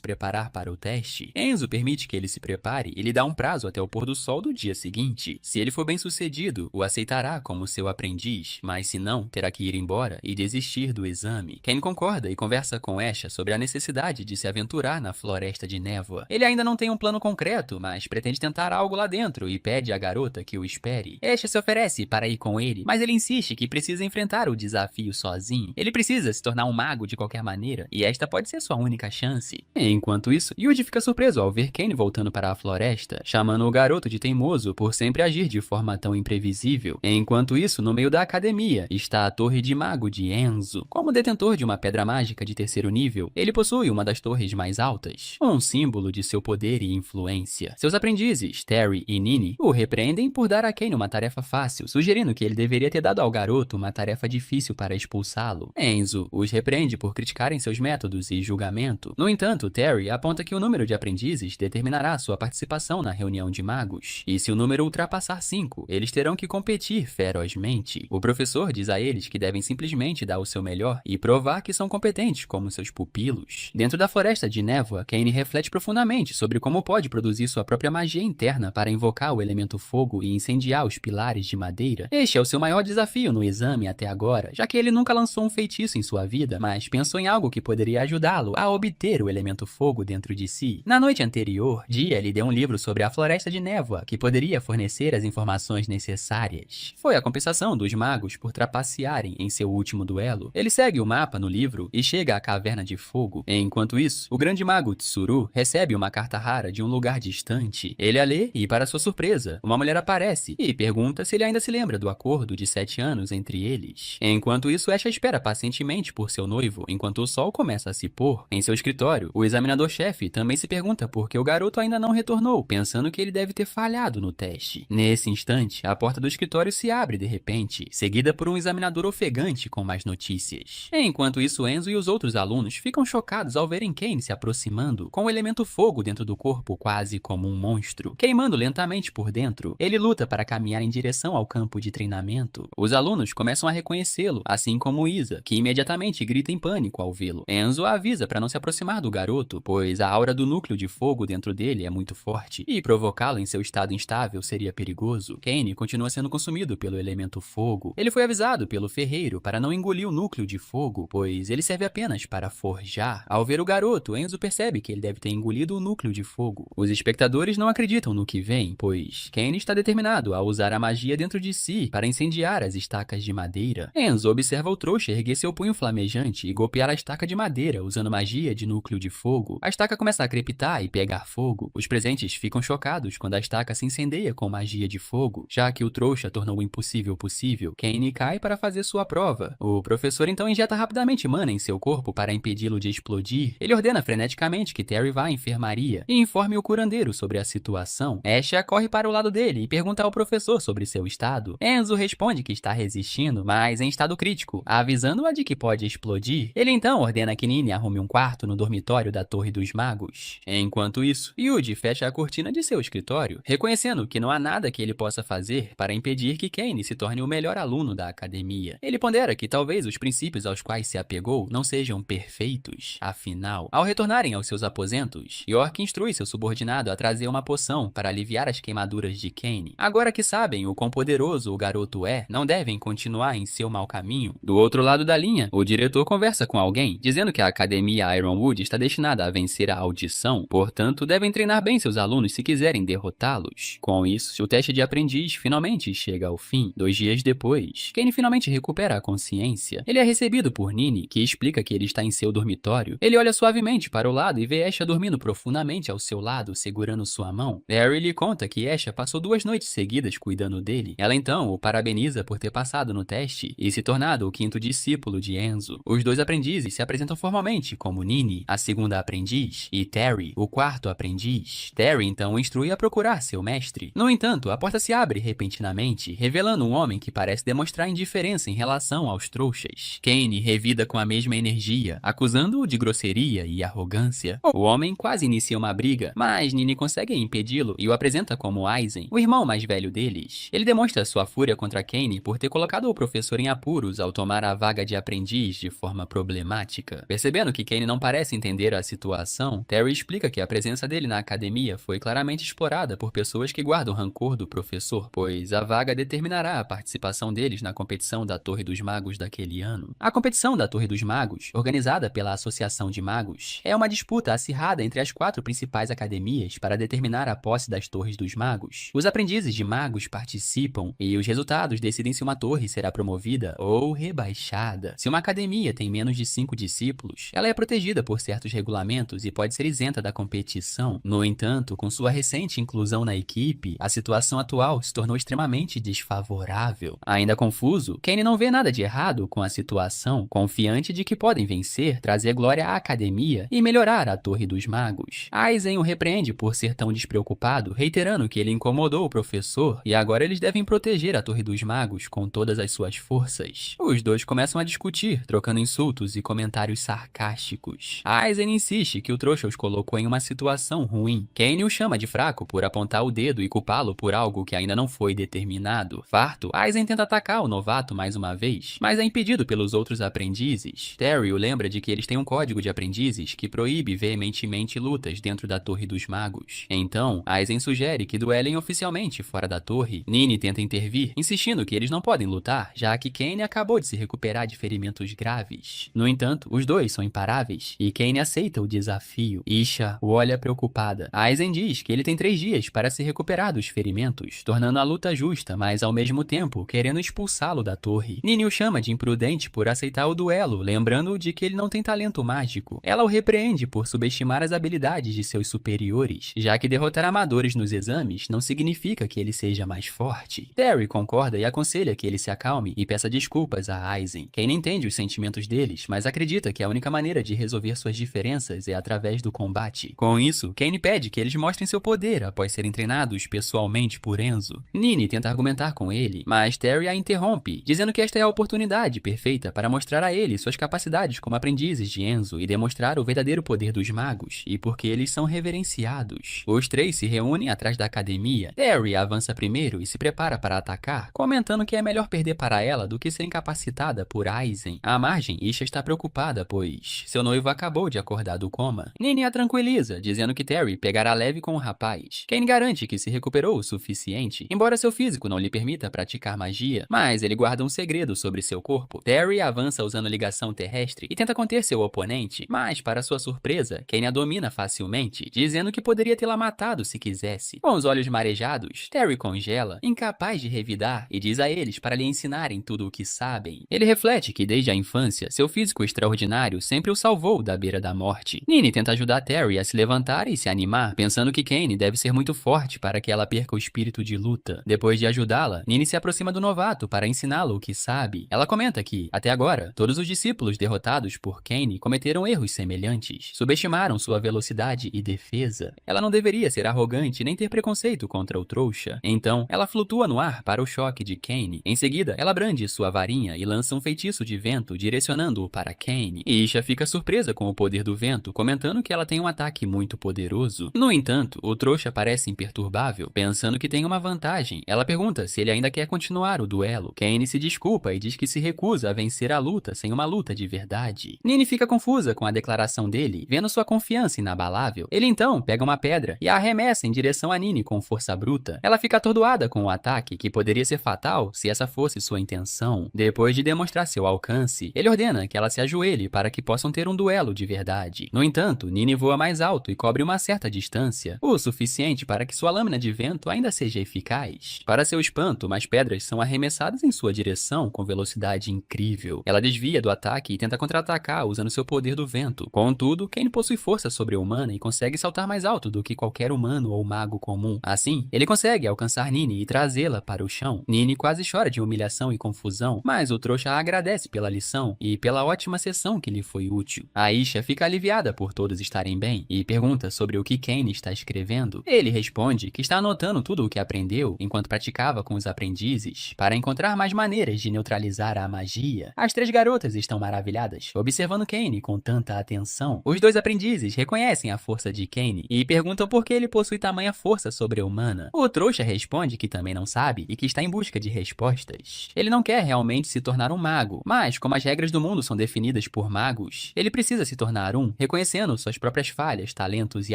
S1: preparar para o teste. Enzo permite que ele se prepare e lhe dá um prazo até o pôr do sol do dia seguinte. Se ele for bem sucedido, o aceitará como seu aprendiz, mas se não, terá que ir embora e desistir do exame. Ken concorda e conversa com Esha sobre a necessidade de se aventurar na floresta de névoa. Ele ainda não tem um plano concreto, mas pretende tentar algo lá dentro e pede à garota que o espere. Esha se oferece para ir com ele, mas ele insiste que precisa enfrentar o desafio sozinho. Ele precisa se tornar um mago de qualquer maneira, e esta pode ser sua única chance. Enquanto isso, Yuji fica surpreso ao ver Ken voltando para a floresta, chamando o garoto de teimoso por sempre agir de forma tão imprevisível. Enquanto isso, no meio da academia, está a torre de mago de Enzo. Como detentor de uma pedra mágica de 3º nível, ele possui uma das torres mais altas, um símbolo de seu poder e influência. Seus aprendizes, Terry e Nini, o repreendem por dar a Ken uma tarefa fácil, sugerindo que ele deveria ter dado ao garoto uma tarefa difícil para expulsá-lo. Enzo os repreende por criticarem seus métodos e julgamento. No entanto, Terry aponta que o número de aprendizes determinará sua participação na reunião de magos, e se o número ultrapassar 5, eles terão que competir ferozmente. O professor diz a eles que devem simplesmente dar o seu melhor e provar que são competentes como seus pupilos. Dentro da floresta de névoa, Kenny reflete profundamente sobre como pode produzir sua própria magia interna para invocar o elemento fogo e incendiar os pilares de madeira. Este é o seu maior desafio no exame até agora, já que ele nunca lançou um feitiço em sua vida, mas pensou em algo que poderia ajudá-lo a obter o elemento fogo dentro de si. Na noite anterior, Dia lhe deu um livro sobre a floresta de névoa que poderia fornecer as informações necessárias. Foi a compensação dos magos por trapacearem em seu último duelo. Ele segue o mapa no livro e chega à caverna de fogo. Enquanto isso, o grande mago Tsuru recebe uma carta rara de um lugar distante. Ele a lê e, para sua surpresa, uma mulher aparece e pergunta se ele ainda se lembra do acordo de 7 anos entre eles. Enquanto isso, Esha espera pacientemente por seu noivo, enquanto o sol começa a se pôr. Em seu escritório, o examinador-chefe também se pergunta por que o garoto ainda não retornou, pensando que ele deve ter falhado no teste. Nesse instante, a porta do escritório se abre de repente, seguida por um examinador ofegante com mais notícias. Enquanto isso, Enzo e os outros alunos ficam chocados ao verem Ken se aproximando, com o elemento fogo dentro do corpo quase como um monstro. Queimando lentamente por dentro, ele luta para caminhar em direção ao campo de treinamento. Os alunos começam a reconhecê-lo, assim como Isa, que imediatamente grita em pânico ao vê-lo. Enzo avisa para não se aproximar do garoto, pois a aura do núcleo de fogo dentro dele é muito forte, e provocá-lo em seu estado instável seria perigoso. Kenny continua sendo consumido pelo elemento fogo. Ele foi avisado pelo ferreiro para não engolir o núcleo de fogo, pois ele serve apenas para forjar. Ao ver o garoto, Enzo percebe que ele deve ter engolido o núcleo de fogo. Os espectadores não acreditam no que vem, pois Kenny está determinado a usar a magia dentro de si para incendiar as estacas de madeira. Enzo observa o trouxa erguer seu punho flamejante e golpear a estaca de madeira usando magia de núcleo de fogo. A estaca começa a crepitar e pegar fogo. Os presentes ficam chocados quando a estaca se incendeia com magia de fogo, já que o trouxa tornou o impossível possível. Kenny cai para fazer sua prova. O professor então injeta rapidamente mana em seu corpo para impedi-lo de explodir. Ele ordena freneticamente que Terry vá à enfermaria e informe o curandeiro sobre a situação. Esha corre para o lado dele e pergunta ao professor sobre seu estado. Enzo responde que está resistindo, mas em estado crítico, avisando-a de que pode explodir. Ele então ordena que Nini arrume um quarto no dormitório da Torre dos Magos. Enquanto isso, Yuji fecha a cortina de seu escritório, reconhecendo que não há nada que ele possa fazer para impedir que Kenny se torne o melhor aluno da academia. Ele pondera que talvez os princípios aos quais se apegou não sejam perfeitos. Afinal, ao retornarem aos seus aposentos, York instrui seu subordinado a trazer uma poção para aliviar as queimaduras de Kenny. Agora que sabem o quão poderoso o garoto é, não devem continuar em seu mau caminho. Do outro lado da linha, o diretor conversa com alguém, dizendo que a academia Ironwood está destinada a vencer a audição, portanto devem treinar bem seus alunos se quiserem derrotá-los. Com isso, o teste de aprendiz finalmente chega ao fim. 2 dias depois, Kenny finalmente recupera a consciência. Ele é recebido por Nini, que explica que ele está em seu dormitório. Ele olha suavemente para o lado e vê Esha dormindo profundamente ao seu lado, segurando sua mão. Terry lhe conta que Esha passou 2 noites seguidas cuidando dele. Ela então o parabeniza por ter passado no teste e se tornado o 5º discípulo de Enzo. Os 2 aprendizes se apresentam formalmente como Nini, a 2ª aprendiz, e Terry, o 4º aprendiz. Terry então o instrui a procurar seu mestre. No entanto, a porta se abre repentinamente, revelando um homem que parece demonstrar indiferença em relação aos trouxas. Kane revida com a mesma energia, acusando-o de grosseria e arrogância. O homem quase inicia uma briga, mas Nini consegue impedi-lo e o apresenta como Aizen, o irmão mais velho deles. Ele demonstra sua fúria contra Kane por ter colocado o professor em apuros ao tomar a vaga de aprendiz de forma problemática. Percebendo que Kane não parece entender a situação, Terry explica que a presença dele na academia foi claramente explorada por pessoas que guardam rancor do professor, pois a vaga determinará a participação deles na competição da Torre dos Magos daquele ano. A competição da Torre dos Magos, organizada pela Associação de Magos, é uma disputa acirrada entre as 4 principais academias para determinar a posse das Torres dos Magos. Os aprendizes de magos participam e os resultados decidem se uma torre será promovida ou rebaixada. Se uma academia tem menos de 5 discípulos, ela é protegida por certos regulamentos e pode ser isenta da competição. No entanto, com sua recente inclusão na equipe, a situação atual se tornou extremamente desfavorável. Ainda confuso, Kane não vê nada de errado com a situação, confiante de que podem vencer, trazer glória à academia e melhorar a Torre dos Magos. Aizen o repreende por ser tão despreocupado, reiterando que ele incomodou o professor e agora eles devem proteger a Torre dos Magos com todas as suas forças. Os 2 começam a discutir, trocando insultos e comentários sarcásticos. Aizen insiste que o trouxa os colocou em uma situação ruim. Kane o chama de fraco por apontar o dedo e culpá-lo por algo que ainda não foi determinado. Farto, Aizen tenta atacar o novato mais uma vez, mas é impedido pelos outros aprendizes. Terry o lembra de que eles têm um código de aprendizes que proíbe veementemente lutas dentro da Torre dos Magos. Então, Aizen sugere que duelem oficialmente fora da torre. Nini tenta intervir, insistindo que eles não podem lutar, já que Kane acabou de se recuperar de ferimentos graves. No entanto, os 2 são imparáveis e Kane aceita o desafio. Isha o olha preocupada. Aizen diz que ele tem 3 dias para se recuperar dos ferimentos, tornando a luta justa, mas ao mesmo tempo querendo expulsá-lo da torre. Nini o chama de imprudente por aceitar o duelo, lembrando-o de que ele não tem talento mágico. Ela o repreende por subestimar as habilidades de seus superiores, já que derrotar amadores nos exames não significa que ele seja mais forte. Terry concorda e aconselha que ele se acalme e peça desculpas a Aizen. Kane entende os sentimentos deles, mas acredita que a única maneira de resolver suas diferenças é através do combate. Com isso, Kane pede que eles mostrem seu poder após serem treinados pessoalmente por Enzo. Nini tenta argumentar com ele, mas Terry a interrompe, dizendo que esta é a oportunidade perfeita para mostrar a ele suas capacidades como aprendizes de Enzo e demonstrar o verdadeiro poder dos magos, e porque eles são reverenciados. Os 3 se reúnem atrás da academia. Terry avança primeiro e se prepara para atacar, comentando que é melhor perder para ela do que ser incapacitada por Aizen. À margem, Isha está preocupada, pois seu noivo acabou de acordar do coma. Nini a tranquiliza, dizendo que Terry pegará leve com o rapaz. Kane garante que se recuperou o suficiente, embora seu físico não lhe permita praticar magia, mas ele guarda um segredo sobre seu corpo. Terry avança usando ligação terrestre e tenta conter seu oponente, mas para sua surpresa, Kane a domina facilmente, dizendo que poderia tê-la matado se quisesse. Com os olhos marejados, Terry congela, incapaz de revidar, e diz a eles para lhe ensinarem tudo o que sabem. Ele reflete que desde a infância, seu físico extraordinário sempre o salvou da beira da morte. Nini tenta ajudar Terry a se levantar e se animar, pensando que Kane deve ser muito forte para que ela perca o espírito de luta. Depois de ajudá-la, Nini se aproxima do novato para ensiná-lo o que sabe. Ela comenta que, até agora, todos os discípulos derrotados por Kane cometeram erros semelhantes, subestimaram sua velocidade e defesa. Ela não deveria ser arrogante nem ter preconceito contra o trouxa. Então, ela flutua no ar para o choque de Kane. Em seguida, ela brande sua varinha e lança um feitiço de vento direcionando-o para Kane. Isha fica surpresa com o poder do vento, comentando que ela tem um ataque muito poderoso. No entanto, o trouxa parece imperturbável, pensando que tem uma vantagem. Ela pergunta se ele ainda quer continuar o duelo. Kane se desculpa e diz que se recusa a vencer a luta sem uma luta de verdade. Nini fica confusa com a declaração dele, vendo sua confiança inabalável. Ele então pega uma pedra e a arremessa em direção a Nini com força bruta. Ela fica atordoada com o ataque, que poderia ser fatal se essa fosse sua intenção. Depois de demonstrar seu alcance, ele ordena que ela se ajoelhe para que possam ter um duelo de verdade. No entanto, Nini voa mais alto e cobre uma certa distância, o suficiente para que sua lâmina de vento ainda seja eficaz. Para seu espanto, mais pedras são arremessadas em sua direção com velocidade incrível. Ela desvia do ataque e tenta contra-atacar usando seu poder do vento. Contudo, Kane possui força sobre-humana humana e consegue saltar mais alto do que qualquer humano ou mago comum. Assim, ele consegue alcançar Nini e trazê-la para o chão. Nini quase chora de humilhação e confusão, mas o trouxa agradece pela lição e pela ótima sessão que lhe foi útil. Aisha fica aliviada por todos estarem bem e pergunta sobre o que Kane está escrevendo. Ele responde que está anotando tudo o que aprendeu enquanto praticava com os aprendizes para encontrar mais maneiras de neutralizar a magia. As três garotas estão maravilhadas, observando Kane com tanta atenção. Os dois aprendizes reconhecem a força de Kane e perguntam por que ele possui tamanha força sobre-humana. O trouxa responde que também não sabe e que está em busca de respostas. Ele não quer realmente se tornar um mago, mas como as regras do mundo são definidas por magos, ele precisa se tornar um, reconhecendo suas próprias falhas, talentos e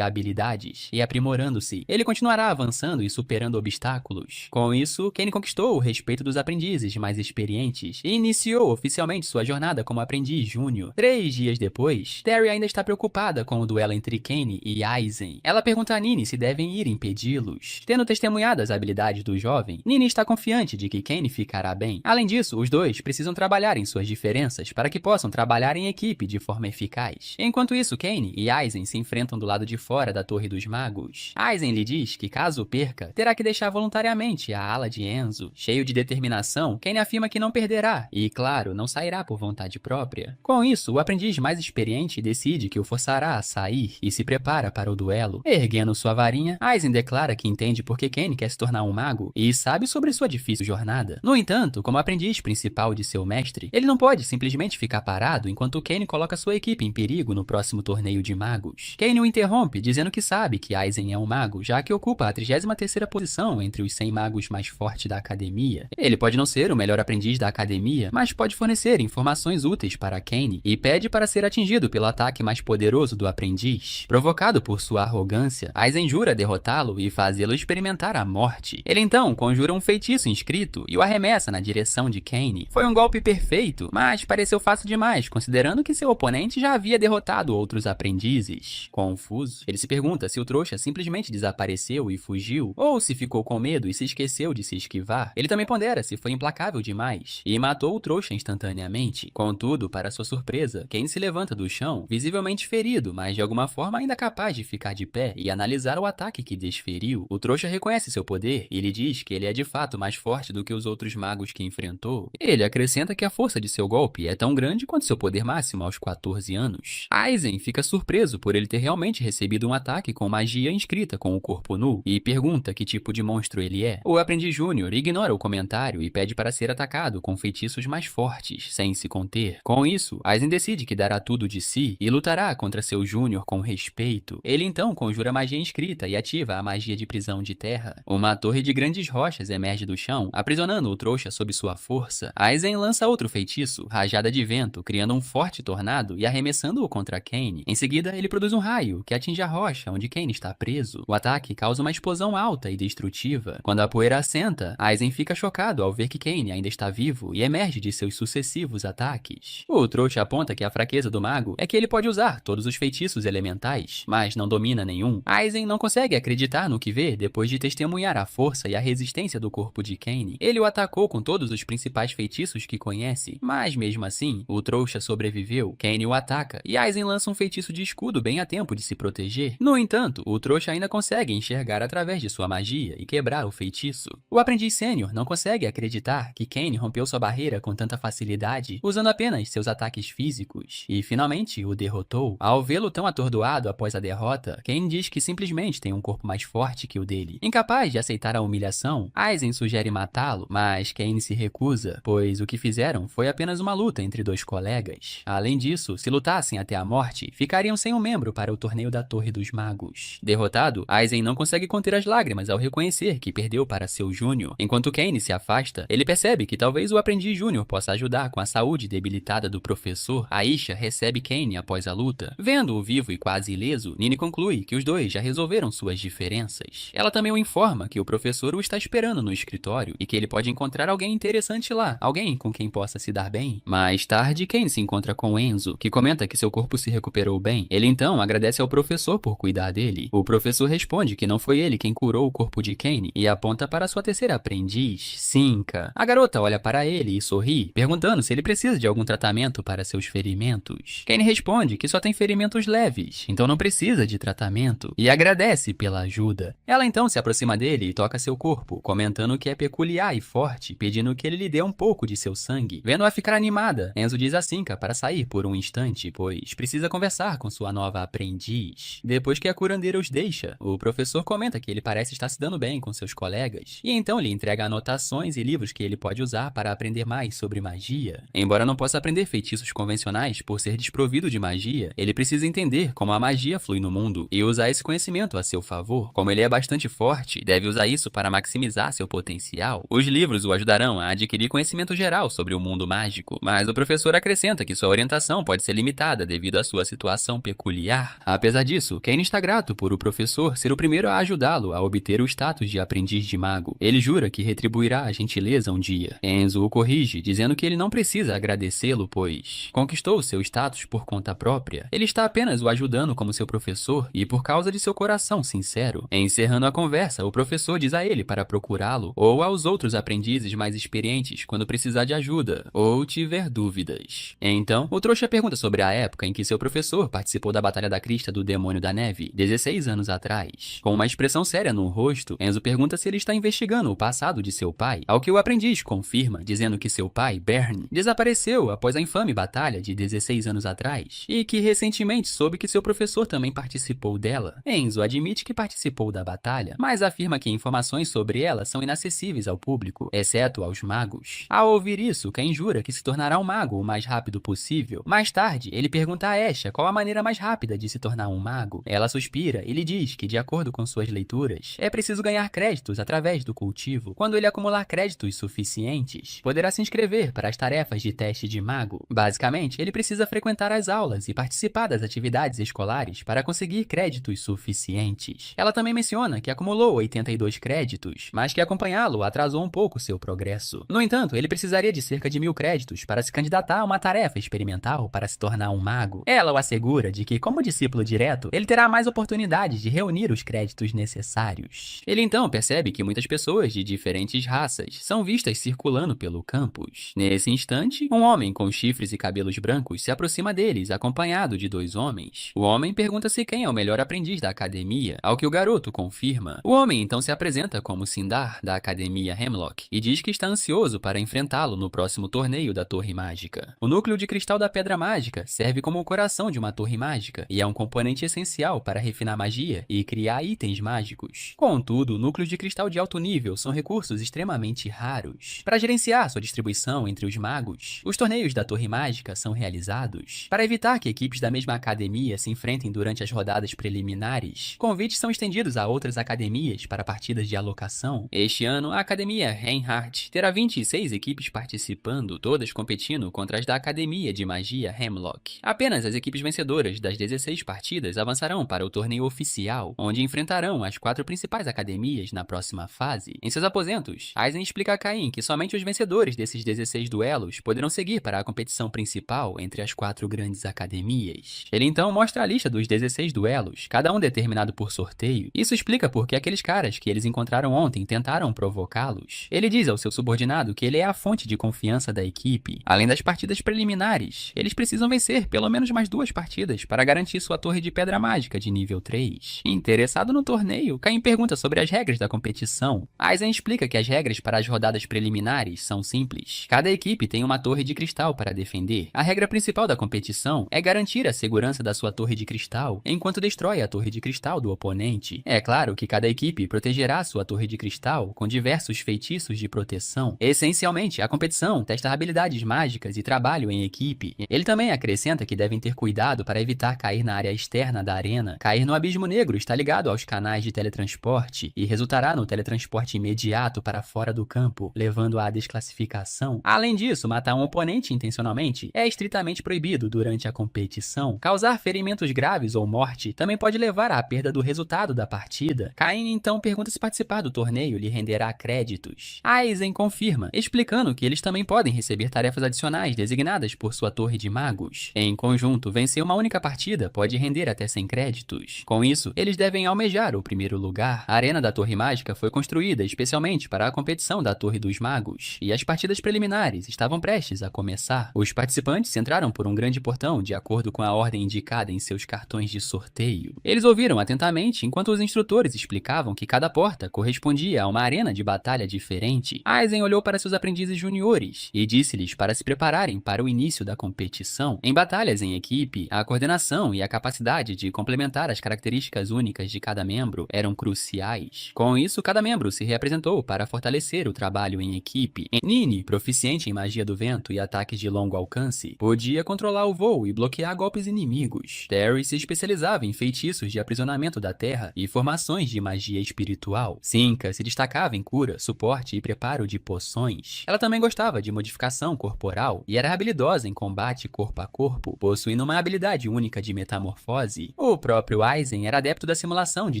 S1: habilidades, e aprimorando-se. Ele continuará avançando e superando obstáculos. Com isso, Kane conquistou o respeito dos aprendizes mais experientes e iniciou oficialmente sua jornada como aprendiz júnior. 3 dias depois, Terry ainda está preocupada com o duelo entre Kane e Aizen. Ela pergunta a Nini se devem ir impedi-los. Tendo testemunhado as habilidades do jovem, Nini está confiante de que Kane ficará bem. Além disso, os dois precisam trabalhar em suas diferenças para que possam trabalhar em equipe de forma eficaz. Enquanto isso, Kane e Aizen se enfrentam do lado de fora da Torre dos Magos. Aizen lhe diz que caso perca, terá que deixar voluntariamente a ala de Enzo. Cheio de determinação, Kane afirma que não perderá e, claro, não sairá por vontade própria. Com isso, o aprendiz mais experiente decide que o forçará a sair e se prepara para o duelo. Erguendo sua varinha, Aizen declara que entende por que Kane quer se tornar um mago e sabe sobre sua difícil jornada. No entanto, como aprendiz principal de seu mestre, ele não pode simplesmente ficar parado enquanto Kane coloca sua equipe em perigo no próximo torneio de magos. Kane o interrompe, dizendo que sabe que Aizen é um mago, já que ocupa a 33ª posição entre os 100 magos mais fortes da academia. Ele pode não ser o melhor aprendiz da academia, mas pode fornecer informações úteis para Kane e pede para ser atingido pelo ataque mais poderoso do aprendiz. Provocado por sua arrogância, Aizen jura derrotá-lo e fazê-lo experimentar a morte. Ele então conjura um feitiço inscrito e o arremessa na direção de Kane. Foi um golpe perfeito, mas pareceu fácil demais, considerando que seu oponente já havia derrotado outros aprendizes. Confuso, ele se pergunta se o trouxa simplesmente desapareceu e fugiu, ou se ficou com medo e se esqueceu de se esquivar. Ele também pondera se foi implacável demais e matou o trouxa instantaneamente. Contudo, para sua surpresa, Kane se levanta do chão, visivelmente ferido, mas de alguma forma ainda capaz de ficar de pé e analisar o ataque que desferiu. O trouxa reconhece seu poder e lhe diz que ele é de fato mais forte do que os outros magos que enfrentou. Ele acrescenta que a força de seu golpe é tão grande quanto seu poder máximo aos 14 anos. Aizen fica surpreso por ele ter realmente recebido um ataque com magia inscrita com o corpo nu e pergunta que tipo de monstro ele é. O aprendiz júnior ignora o comentário e pede para ser atacado com feitiços mais fortes, sem se conter. Com isso, Aizen decide que dará tudo de si e lutará contra seu júnior com respeito. Ele então conjura magia inscrita e ativa a magia de prisão de terra. Uma torre de grandes rochas emerge do chão, aprisionando o trouxa sob sua força. Aizen lança outro feitiço, rajada de vento, criando um forte tornado e arremessando-o contra Kane. Em seguida, ele produz um raio que atinge a rocha onde Kane está preso. O ataque causa uma explosão alta e destrutiva. Quando a poeira assenta, Aizen fica chocado ao ver que Kane ainda está vivo e emerge de seus sucessivos ataques. O trouxa aponta que a fraqueza do mago é que ele pode usar todos os feitiços elementais, mas não domina nenhum. Aizen não consegue acreditar no que vê depois de testemunhar a força e a resistência do corpo de Kane. Ele o atacou com todos os principais feitiços que conhece, mas mesmo assim, o trouxa sobreviveu. Kane o ataca e Aizen lança um feitiço de escudo bem a tempo de se proteger. No entanto, o trouxa ainda consegue enxergar através de sua magia e quebrar o feitiço. O aprendiz sênior não consegue acreditar que Kane rompeu sua barreira com tanta facilidade, usando apenas seus ataques físicos, e finalmente o derrotou. Ao vê-lo tão atordoado após a derrota, Kane diz que simplesmente tem um corpo mais forte que o dele. Incapaz de aceitar a humilhação, Aizen sugere matá-lo, mas Kane se recusa, pois o que fizeram foi apenas uma luta entre dois colegas. Além disso, se lutassem até a morte, ficariam sem um membro para o torneio da Torre dos Magos. Derrotado, Aizen não consegue conter as lágrimas ao reconhecer que perdeu para seu júnior. Enquanto Kane se afasta, ele percebe que talvez o aprendiz júnior possa ajudar com a saúde debilitada do professor. Aisha recebe Kane após a luta. Vendo-o vivo e quase ileso, Nini conclui que os dois já resolveram suas diferenças. Ela também o informa que o professor o está esperando no escritório e que ele pode encontrar alguém interessante lá, alguém com quem possa se dar bem. Mais tarde, Kane se encontra com Enzo, que comenta que seu corpo se recuperou bem. Ele então agradece ao professor por cuidar dele. O professor responde que não foi ele quem curou o corpo de Kane e aponta para sua terceira aprendiz, Cinca. A garota olha para ele e sorri, perguntando se ele precisa de algum tratamento para seus ferimentos. Kane responde que só tem ferimentos leves, então não precisa de tratamento, e agradece pela ajuda. Ela então se aproxima dele e toca seu corpo, comentando que é peculiar e forte, pedindo que ele lhe dê um pouco de seu sangue. Vendo-a ficar animada, Enzo diz a Cinca para sair por um instante, pois precisa conversar com sua nova aprendiz. Depois que a curandeira os deixa, o professor comenta que ele parece estar se dando bem com seus colegas, e então lhe entrega anotações e livros que ele pode usar para aprender mais sobre magia. Embora não possa aprender feitiços convencionais por ser desprovido de magia, ele precisa entender como a magia flui no mundo e usar esse conhecimento a seu favor. Como ele é bastante forte, deve usar isso para maximizar seu potencial. Os livros o ajudarão a adquirir conhecimento geral sobre o mundo mágico, mas o professor acrescenta que sua orientação pode ser limitada devido à sua situação peculiar. Apesar disso, Kane está grato por o professor ser o primeiro a ajudá-lo a obter o status de aprendiz de mago. Ele jura que retribuirá a gentileza um dia. Enzo o corrige, dizendo que ele não precisa agradecê-lo, pois conquistou seu status por conta própria. Ele está apenas o ajudando como seu professor e por causa de seu coração sincero. Encerrando a conversa, o professor diz a ele para procurá-lo ou aos outros aprendizes mais experientes quando precisar de ajuda ou tiver dúvidas. Então, o trouxa pergunta sobre a época em que seu professor participou da Batalha da Crista do Demônio da Neve, 16 anos atrás. Com uma expressão séria no rosto, Enzo pergunta se ele está investigando o passado de seu pai, ao que o aprendiz confirma, dizendo que seu pai, Bern, desapareceu após a infame batalha de 16 anos atrás, e que recentemente soube que seu professor também participou dela. Enzo admite que participou da batalha, mas afirma que informações sobre ela são inacessíveis ao público, exceto aos magos. Ao ouvir isso, Ken jura que se tornará um mago o mais rápido possível. Mais tarde, ele pergunta a Esha qual a maneira mais rápida de se tornar um mago. Ela suspira e lhe diz que, de acordo com suas leituras, é preciso ganhar créditos através do cultivo. Quando ele acumular créditos suficientes, poderá se inscrever para as tarefas de teste de mago. Basicamente, ele precisa frequentar as aulas e participar das atividades escolares para conseguir créditos suficientes. Ela também menciona que acumulou 82 créditos, mas que acompanhá-lo atrasou um pouco seu progresso. No entanto, ele precisaria de cerca de 1000 créditos para se candidatar a uma tarefa experimental para se tornar um mago. Ela o assegura de que, como discípulo direto, ele terá mais oportunidades de reunir os créditos necessários. Ele então percebe que muitas pessoas de diferentes raças são vistas circulando pelo campus. Nesse instante, um homem com chifres e cabelos brancos se aproxima deles, acompanhado de 2 homens. O homem pergunta se quem é o melhor aprendiz da academia, ao que o garoto confirma. O homem então se apresenta como Sindar, da Academia Hemlock, e diz que está ansioso para enfrentá-lo no próximo torneio da Torre Mágica. O núcleo de cristal da Pedra Mágica serve como o coração de uma torre mágica e é um componente essencial para refinar magia e criar itens mágicos. Contudo, núcleos de cristal de alto nível são recursos extremamente raros. Para gerenciar sua distribuição entre os magos, os torneios da Torre Mágica são realizados. Para evitar que equipes da mesma academia se enfrentem durante as rodadas preliminares, convites são estendidos a outras academias para partidas de alocação. Este ano, a Academia Reinhardt terá 26 equipes participando, todas competindo contra as da Academia de Magia Hemlock. Apenas as equipes vencedoras das 16 partidas avançarão para o torneio oficial, onde enfrentarão as 4 principais academias na próxima fase. Em seus aposentos, Aizen explica a Caim que somente os vencedores desses 16 duelos poderão seguir para a competição principal entre as 4 grandes academias. Ele então mostra a lista dos 16 duelos, cada um determinado por sorteio. Isso explica por que aqueles caras que eles encontraram ontem tentaram provocá-los. Ele diz ao seu subordinado que ele é a fonte de confiança da equipe. Além das partidas preliminares, eles precisam vencer pelo menos mais 2 partidas para garantir sua torre de pedra mágica de nível 3. Interessado no torneio, Caim pergunta sobre as regras da competição. Aizen explica que as regras para as rodadas preliminares são simples. Cada equipe tem uma torre de cristal para defender. A regra principal da competição é garantir a segurança da sua torre de cristal enquanto destrói a torre de cristal do oponente. É claro que cada equipe protegerá sua torre de cristal com diversos feitiços de proteção. Essencialmente, a competição testa habilidades mágicas e trabalho em equipe. Ele também acrescenta que devem ter cuidado para evitar cair na área externa da arena. Cair no abismo negro está ligado aos canais de teletransporte e resultará no teletransporte imediato para fora do campo, levando à desclassificação. Além disso, matar um oponente intencionalmente é estritamente proibido durante a competição. Causar ferimentos graves ou morte também pode levar à perda do resultado da partida. Caim então pergunta se participar do torneio lhe renderá créditos. Aizen confirma, explicando que eles também podem receber tarefas adicionais designadas por sua torre de magos. Em conjunto, vencer uma única partida pode render até 100 créditos. Com isso, eles devem almejar o primeiro lugar. A arena da Torre Mágica foi construída especialmente para a competição da Torre dos Magos, e as partidas preliminares estavam prestes a começar. Os participantes entraram por um grande portão de acordo com a ordem indicada em seus seus cartões de sorteio. Eles ouviram atentamente enquanto os instrutores explicavam que cada porta correspondia a uma arena de batalha diferente. Aizen olhou para seus aprendizes juniores e disse-lhes para se prepararem para o início da competição. Em batalhas em equipe, a coordenação e a capacidade de complementar as características únicas de cada membro eram cruciais. Com isso, cada membro se reapresentou para fortalecer o trabalho em equipe. Nini, proficiente em magia do vento e ataques de longo alcance, podia controlar o voo e bloquear golpes inimigos. Terry se especializava em feitiços de aprisionamento da terra e formações de magia espiritual. Cinca se destacava em cura, suporte e preparo de poções. Ela também gostava de modificação corporal e era habilidosa em combate corpo a corpo, possuindo uma habilidade única de metamorfose. O próprio Aizen era adepto da simulação de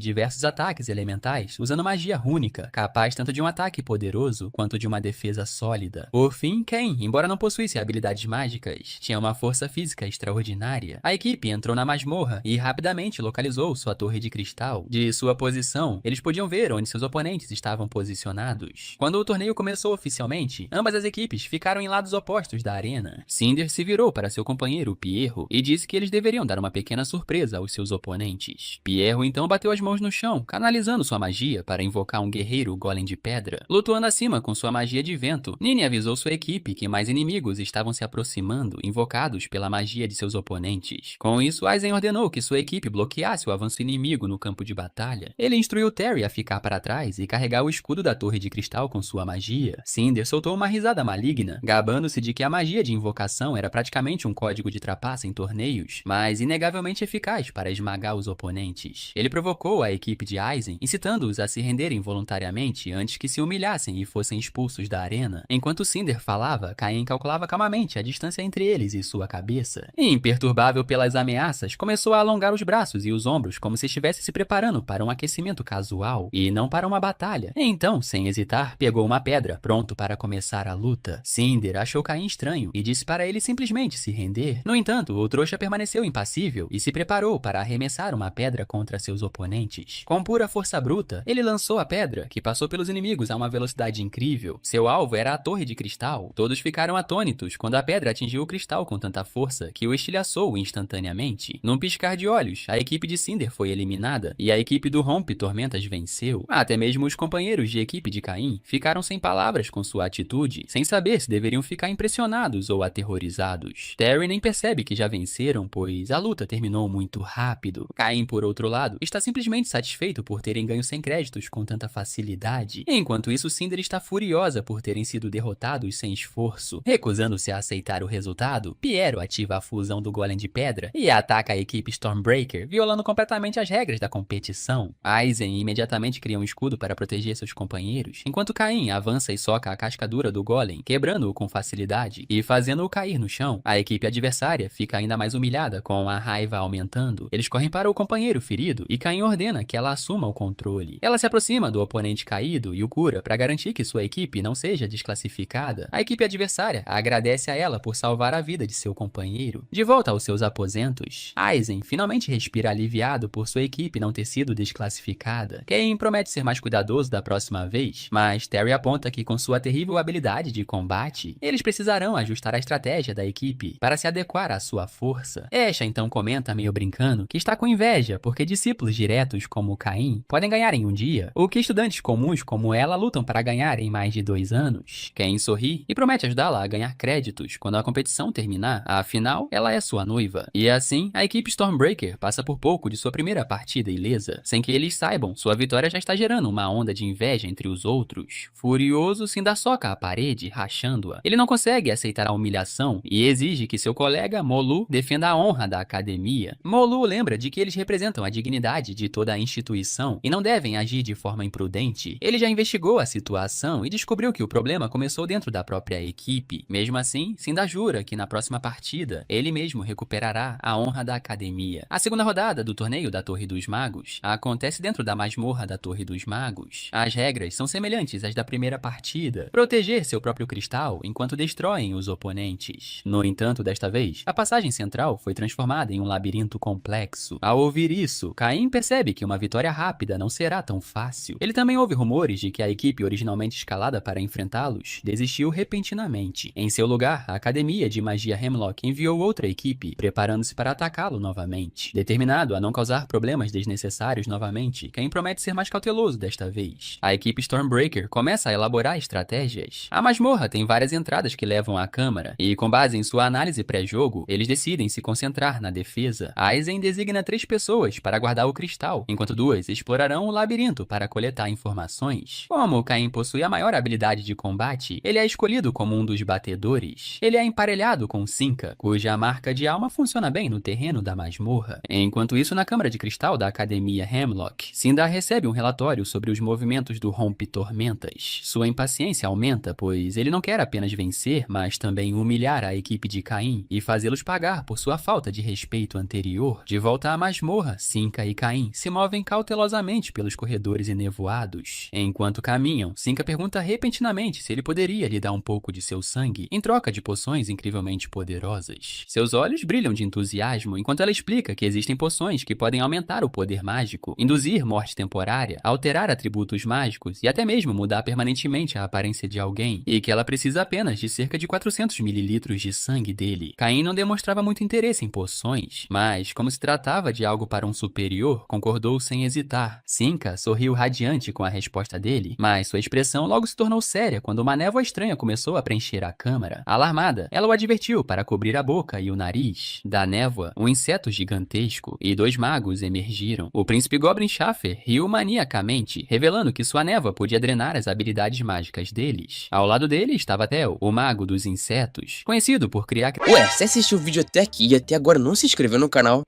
S1: diversos ataques elementais, usando magia rúnica, capaz tanto de um ataque poderoso quanto de uma defesa sólida. Por fim, Ken, embora não possuísse habilidades mágicas, tinha uma força física extraordinária. A equipe entrou na masmorra e rapidamente localizou sua torre de cristal. De sua posição, eles podiam ver onde seus oponentes estavam posicionados. Quando o torneio começou oficialmente, ambas as equipes ficaram em lados opostos da arena. Cinder se virou para seu companheiro Pierro e disse que eles deveriam dar uma pequena surpresa aos seus oponentes. Pierro então bateu as mãos no chão, canalizando sua magia para invocar um guerreiro golem de pedra. Lutuando acima com sua magia de vento, Nini avisou sua equipe que mais inimigos estavam se aproximando, invocados pela magia de seus oponentes. Com isso, Aizen ordenou que sua equipe bloqueasse o avanço inimigo no campo de batalha. Ele instruiu Terry a ficar para trás e carregar o escudo da torre de cristal com sua magia. Cinder soltou uma risada maligna, gabando-se de que a magia de invocação era praticamente um código de trapaça em torneios, mas inegavelmente eficaz para esmagar os oponentes. Ele provocou a equipe de Aizen, incitando-os a se renderem voluntariamente antes que se humilhassem e fossem expulsos da arena. Enquanto Cinder falava, Caim calculava calmamente a distância entre eles e sua cabeça. Imperturbável pelas ameaças, começou a alongar os braços e os ombros como se estivesse se preparando para um aquecimento casual e não para uma batalha. Então, sem hesitar, pegou uma pedra, pronto para começar a luta. Cinder achou Caim estranho e disse para ele simplesmente se render. No entanto, o trouxa permaneceu impassível e se preparou para arremessar uma pedra contra seus oponentes. Com pura força bruta, ele lançou a pedra, que passou pelos inimigos a uma velocidade incrível. Seu alvo era a torre de cristal. Todos ficaram atônitos quando a pedra atingiu o cristal com tanta força que o estilhaçou instantaneamente. Num piscar de olhos, a equipe de Cinder foi eliminada e a equipe do Rompe Tormentas venceu. Até mesmo os companheiros de equipe de Caim ficaram sem palavras com sua atitude, sem saber se deveriam ficar impressionados ou aterrorizados. Terry nem percebe que já venceram, pois a luta terminou muito rápido. Caim, por outro lado, está simplesmente satisfeito por terem ganho sem créditos com tanta facilidade. Enquanto isso, Cinder está furiosa por terem sido derrotados sem esforço. Recusando-se a aceitar o resultado, Piero ativa a fusão do Golem de Pedra e ataca a equipe Stormbreaker, violando completamente as regras da competição. Aizen imediatamente cria um escudo para proteger seus companheiros, enquanto Caim avança e soca a cascadura do Golem, quebrando-o com facilidade e fazendo-o cair no chão. A equipe adversária fica ainda mais humilhada, com a raiva aumentando. Eles correm para o companheiro ferido e Caim ordena que ela assuma o controle. Ela se aproxima do oponente caído e o cura para garantir que sua equipe não seja desclassificada. A equipe adversária agradece a ela por salvar a vida de seu companheiro. De volta aos seus aposentos, Aizen finalmente respira aliviado por sua equipe não ter sido desclassificada. Cain promete ser mais cuidadoso da próxima vez, mas Terry aponta que com sua terrível habilidade de combate, eles precisarão ajustar a estratégia da equipe para se adequar à sua força. Esha então comenta meio brincando que está com inveja porque discípulos diretos como Caim podem ganhar em um dia, o que estudantes comuns como ela lutam para ganhar em mais de 2 anos. Cain sorri e promete ajudá-la a ganhar créditos quando a competição terminar, afinal, ela é sua noiva. E assim, a equipe Stormbreaker passa por pouco de sua primeira partida ilesa. Sem que eles saibam, sua vitória já está gerando uma onda de inveja entre os outros. Furioso, Cinder soca a parede, rachando-a. Ele não consegue aceitar a humilhação e exige que seu colega Molu defenda a honra da academia. Molu lembra de que eles representam a dignidade de toda a instituição e não devem agir de forma imprudente. Ele já investigou a situação e descobriu que o problema começou dentro da própria equipe. Mesmo assim, Cinder jura que na próxima partida, ele mesmo recuperará a honra da academia. A segunda rodada do torneio da Torre dos Magos acontece dentro da masmorra da Torre dos Magos. As regras são semelhantes às da primeira partida: proteger seu próprio cristal enquanto destroem os oponentes. No entanto, desta vez, a passagem central foi transformada em um labirinto complexo. Ao ouvir isso, Caim percebe que uma vitória rápida não será tão fácil. Ele também ouve rumores de que a equipe originalmente escalada para enfrentá-los desistiu repentinamente. Em seu lugar, a Academia de Magia Hemlock enviou outra equipe, preparando-se para atacar atacá-lo novamente. Determinado a não causar problemas desnecessários novamente, Cain promete ser mais cauteloso desta vez. A equipe Stormbreaker começa a elaborar estratégias. A masmorra tem várias entradas que levam à câmara, e com base em sua análise pré-jogo, eles decidem se concentrar na defesa. Aizen designa 3 pessoas para guardar o cristal, enquanto 2 explorarão o labirinto para coletar informações. Como Cain possui a maior habilidade de combate, ele é escolhido como um dos batedores. Ele é emparelhado com Cinca, cuja marca de alma funciona bem no terreno da masmorra. Enquanto isso, na câmara de cristal da Academia Hemlock, Sindar recebe um relatório sobre os movimentos do Rompe-Tormentas. Sua impaciência aumenta, pois ele não quer apenas vencer, mas também humilhar a equipe de Cain e fazê-los pagar por sua falta de respeito anterior. De volta à masmorra, Cinca e Cain se movem cautelosamente pelos corredores enevoados. Enquanto caminham, Cinca pergunta repentinamente se ele poderia lhe dar um pouco de seu sangue em troca de poções incrivelmente poderosas. Seus olhos brilham de entusiasmo enquanto ela explica que existem poções que podem aumentar o poder mágico, induzir morte temporária, alterar atributos mágicos e até mesmo mudar permanentemente a aparência de alguém, e que ela precisa apenas de cerca de 400 mililitros de sangue dele. Cain não demonstrava muito interesse em poções, mas, como se tratava de algo para um superior, concordou sem hesitar. Cinca sorriu radiante com a resposta dele, mas sua expressão logo se tornou séria quando uma névoa estranha começou a preencher a câmara. Alarmada, ela o advertiu para cobrir a boca e o nariz. Da névoa, um inseto gigantesco e 2 magos emergiram. O príncipe Goblin Schaffer riu maniacamente, revelando que sua névoa podia drenar as habilidades mágicas deles. Ao lado dele estava Theo, o mago dos insetos, conhecido por criar...
S2: Ué, você assistiu o vídeo até aqui e até agora não se inscreveu no canal?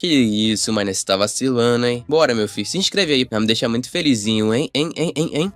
S2: Que isso, mano, você tá vacilando, hein? Bora, meu filho, se inscreve aí pra me deixar muito felizinho, hein?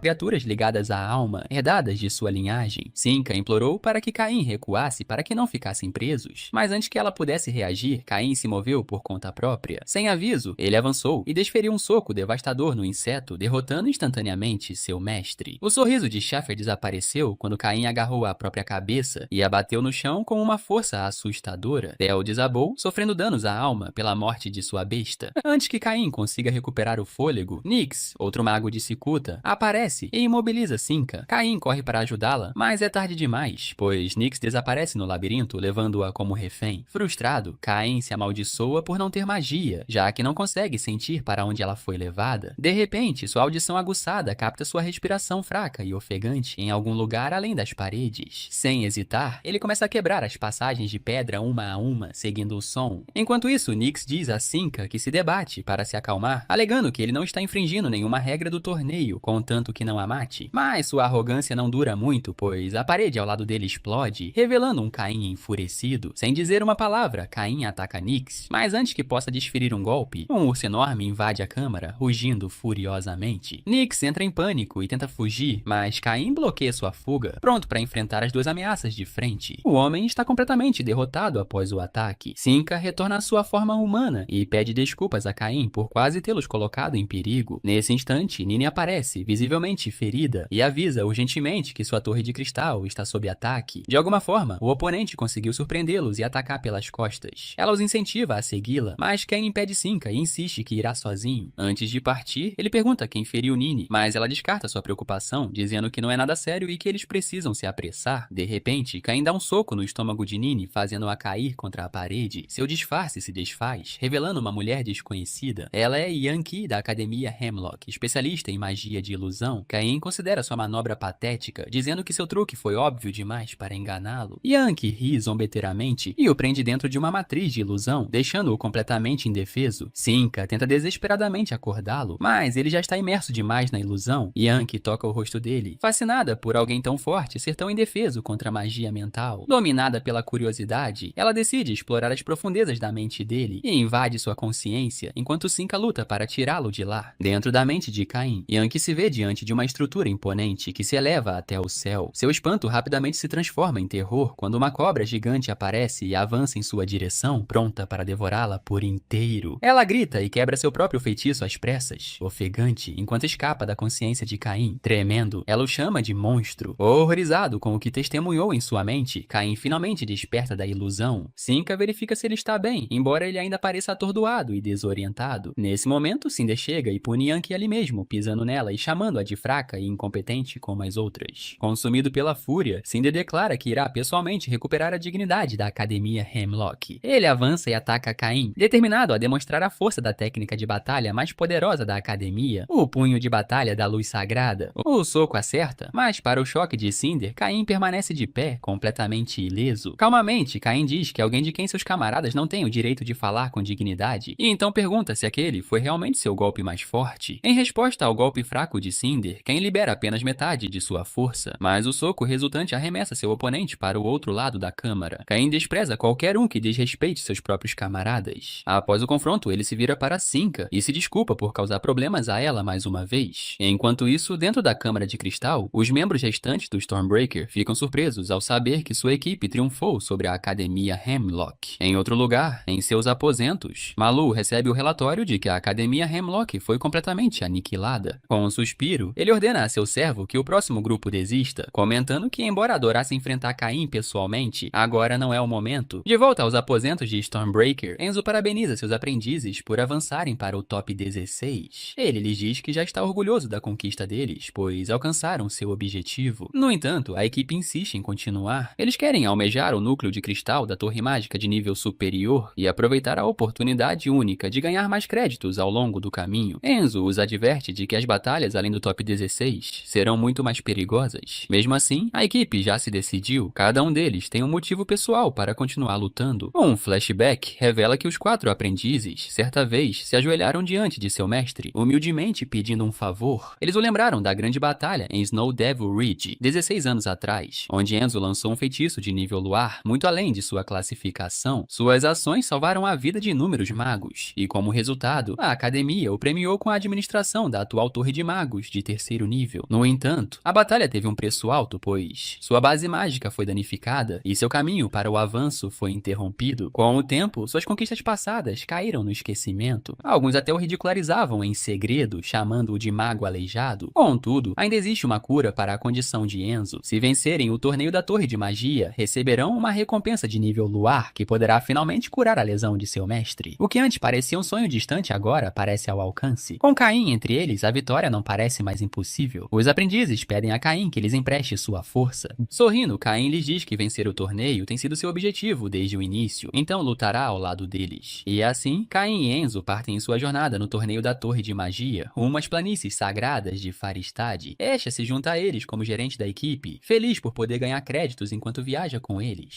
S1: Criaturas ligadas à alma, herdadas de sua linhagem. Cinca implorou para que Cain recuasse para que não ficassem presos. Mas antes que ela pudesse reagir, Cain se moveu por conta própria. Sem aviso, ele avançou e desferiu um soco devastador no inseto, derrotando instantaneamente seu mestre. O sorriso de Schaffer desapareceu quando Cain agarrou a própria cabeça e a bateu no chão com uma força assustadora. Theo desabou, sofrendo danos à alma pela morte de sua besta. Antes que Cain consiga recuperar o fôlego, Nyx, outro mago de cicuta, aparece e imobiliza Cinca. Cain corre para ajudá-la, mas é tarde demais, pois Nyx desaparece no labirinto, levando-a como refém. Frustrado, Cain se amaldiçoa por não ter magia, já que não consegue sentir para onde ela foi levada. De repente, sua audição aguçada capta sua respiração fraca e ofegante em algum lugar além das paredes. Sem hesitar, ele começa a quebrar as passagens de pedra uma a uma, seguindo o som. Enquanto isso, Nyx diz a Cinca que se debate para se acalmar, alegando que ele não está infringindo nenhuma regra do torneio, contanto que não a mate. Mas sua arrogância não dura muito, pois a parede ao lado dele explode, revelando um Cain enfurecido. Sem dizer uma palavra, Cain ataca Nyx, mas antes que possa desferir um golpe, um urso enorme invade a câmara, rugindo furiosamente. Nyx entra em pânico e tenta fugir, mas Cain bloqueia sua fuga, pronto para enfrentar as 2 ameaças de frente. O homem está completamente derrotado após o ataque. Cinca retorna à sua forma humana e pede desculpas a Cain por quase tê-los colocado em perigo. Nesse instante, Nini aparece, visivelmente ferida, e avisa urgentemente que sua torre de cristal está sob ataque. De alguma forma, o oponente conseguiu surpreendê-los e atacar pelas costas. Ela os incentiva a segui-la, mas Cain impede Cinca e insiste que irá sozinho. Antes de partir, ele pergunta quem feriu Nini, mas ela descarta sua preocupação, dizendo que não é nada sério e que eles precisam se apressar. De repente, Cain dá um soco no estômago de Nini, fazendo-a cair contra a parede. Seu disfarce se desfaz, revelando uma mulher desconhecida. Ela é Yankee da Academia Hemlock, especialista em magia de ilusão. Cain considera sua manobra patética, dizendo que seu truque foi óbvio demais para enganá-lo. Yankee ri zombeteiramente e o prende dentro de uma matriz de ilusão, deixando-o completamente indefeso. Cinca tenta desesperadamente acordá-lo, mas ele já está imerso demais na ilusão. Yankee toca o rosto dele, fascinada por alguém tão forte ser tão indefeso contra a magia mental. Dominada pela curiosidade, ela decide explorar as profundezas da mente dele e invade sua consciência, enquanto Cinca luta para tirá-lo de lá. Dentro da mente de Cain, Yankee se vê diante de uma estrutura imponente que se eleva até o céu. Seu espanto rapidamente se transforma em terror quando uma cobra gigante aparece e avança em sua direção, pronta para devorá-la por inteiro. Ela grita e quebra seu próprio feitiço às pressas, ofegante, enquanto escapa da consciência de Cain. Tremendo, ela o chama de monstro. Horrorizado com o que testemunhou em sua mente, Cain finalmente desperta da ilusão. Cinca verifica se ele está bem, embora ele ainda pareça pareça atordoado e desorientado. Nesse momento, Cinder chega e pune Yankee ali mesmo, pisando nela e chamando-a de fraca e incompetente como as outras. Consumido pela fúria, Cinder declara que irá pessoalmente recuperar a dignidade da Academia Hemlock. Ele avança e ataca Caim, determinado a demonstrar a força da técnica de batalha mais poderosa da Academia, o punho de batalha da luz sagrada. O soco acerta, mas para o choque de Cinder, Caim permanece de pé, completamente ileso. Calmamente, Caim diz que alguém de quem seus camaradas não têm o direito de falar com dignidade, e então pergunta se aquele foi realmente seu golpe mais forte. Em resposta ao golpe fraco de Cinder, Caim libera apenas metade de sua força, mas o soco resultante arremessa seu oponente para o outro lado da câmara. Caim despreza qualquer um que desrespeite seus próprios camaradas. Após o confronto, ele se vira para Cinca e se desculpa por causar problemas a ela mais uma vez. Enquanto isso, dentro da Câmara de Cristal, os membros restantes do Stormbreaker ficam surpresos ao saber que sua equipe triunfou sobre a Academia Hemlock. Em outro lugar, em seus aposentos, Malu recebe o relatório de que a Academia Hemlock foi completamente aniquilada. Com um suspiro, ele ordena a seu servo que o próximo grupo desista, comentando que, embora adorasse enfrentar Caim pessoalmente, agora não é o momento. De volta aos aposentos de Stormbreaker, Enzo parabeniza seus aprendizes por avançarem para o top 16. Ele lhes diz que já está orgulhoso da conquista deles, pois alcançaram seu objetivo. No entanto, a equipe insiste em continuar. Eles querem almejar o núcleo de cristal da Torre Mágica de nível superior e aproveitar a oportunidade única de ganhar mais créditos ao longo do caminho. Enzo os adverte de que as batalhas além do top 16 serão muito mais perigosas. Mesmo assim, a equipe já se decidiu, cada um deles tem um motivo pessoal para continuar lutando. Um flashback revela que os 4 aprendizes, certa vez, se ajoelharam diante de seu mestre, humildemente pedindo um favor. Eles o lembraram da grande batalha em Snow Devil Ridge, 16 anos atrás, onde Enzo lançou um feitiço de nível luar, muito além de sua classificação. Suas ações salvaram a vida de inúmeros magos, e como resultado, a academia o premiou com a administração da atual Torre de Magos de 3º nível. No entanto, a batalha teve um preço alto, pois sua base mágica foi danificada e seu caminho para o avanço foi interrompido. Com o tempo, suas conquistas passadas caíram no esquecimento. Alguns até o ridicularizavam em segredo, chamando-o de mago aleijado. Contudo, ainda existe uma cura para a condição de Enzo. Se vencerem o torneio da Torre de Magia, receberão uma recompensa de nível luar, que poderá finalmente curar a lesão de seu mestre. O que antes parecia um sonho distante agora parece ao alcance. Com Caim entre eles, a vitória não parece mais impossível. Os aprendizes pedem a Caim que lhes empreste sua força. Sorrindo, Caim lhes diz que vencer o torneio tem sido seu objetivo desde o início, então lutará ao lado deles. E assim, Caim e Enzo partem em sua jornada no torneio da Torre de Magia, rumo às planícies sagradas de Faristad. Esha se junta a eles como gerente da equipe, feliz por poder ganhar créditos enquanto viaja com eles.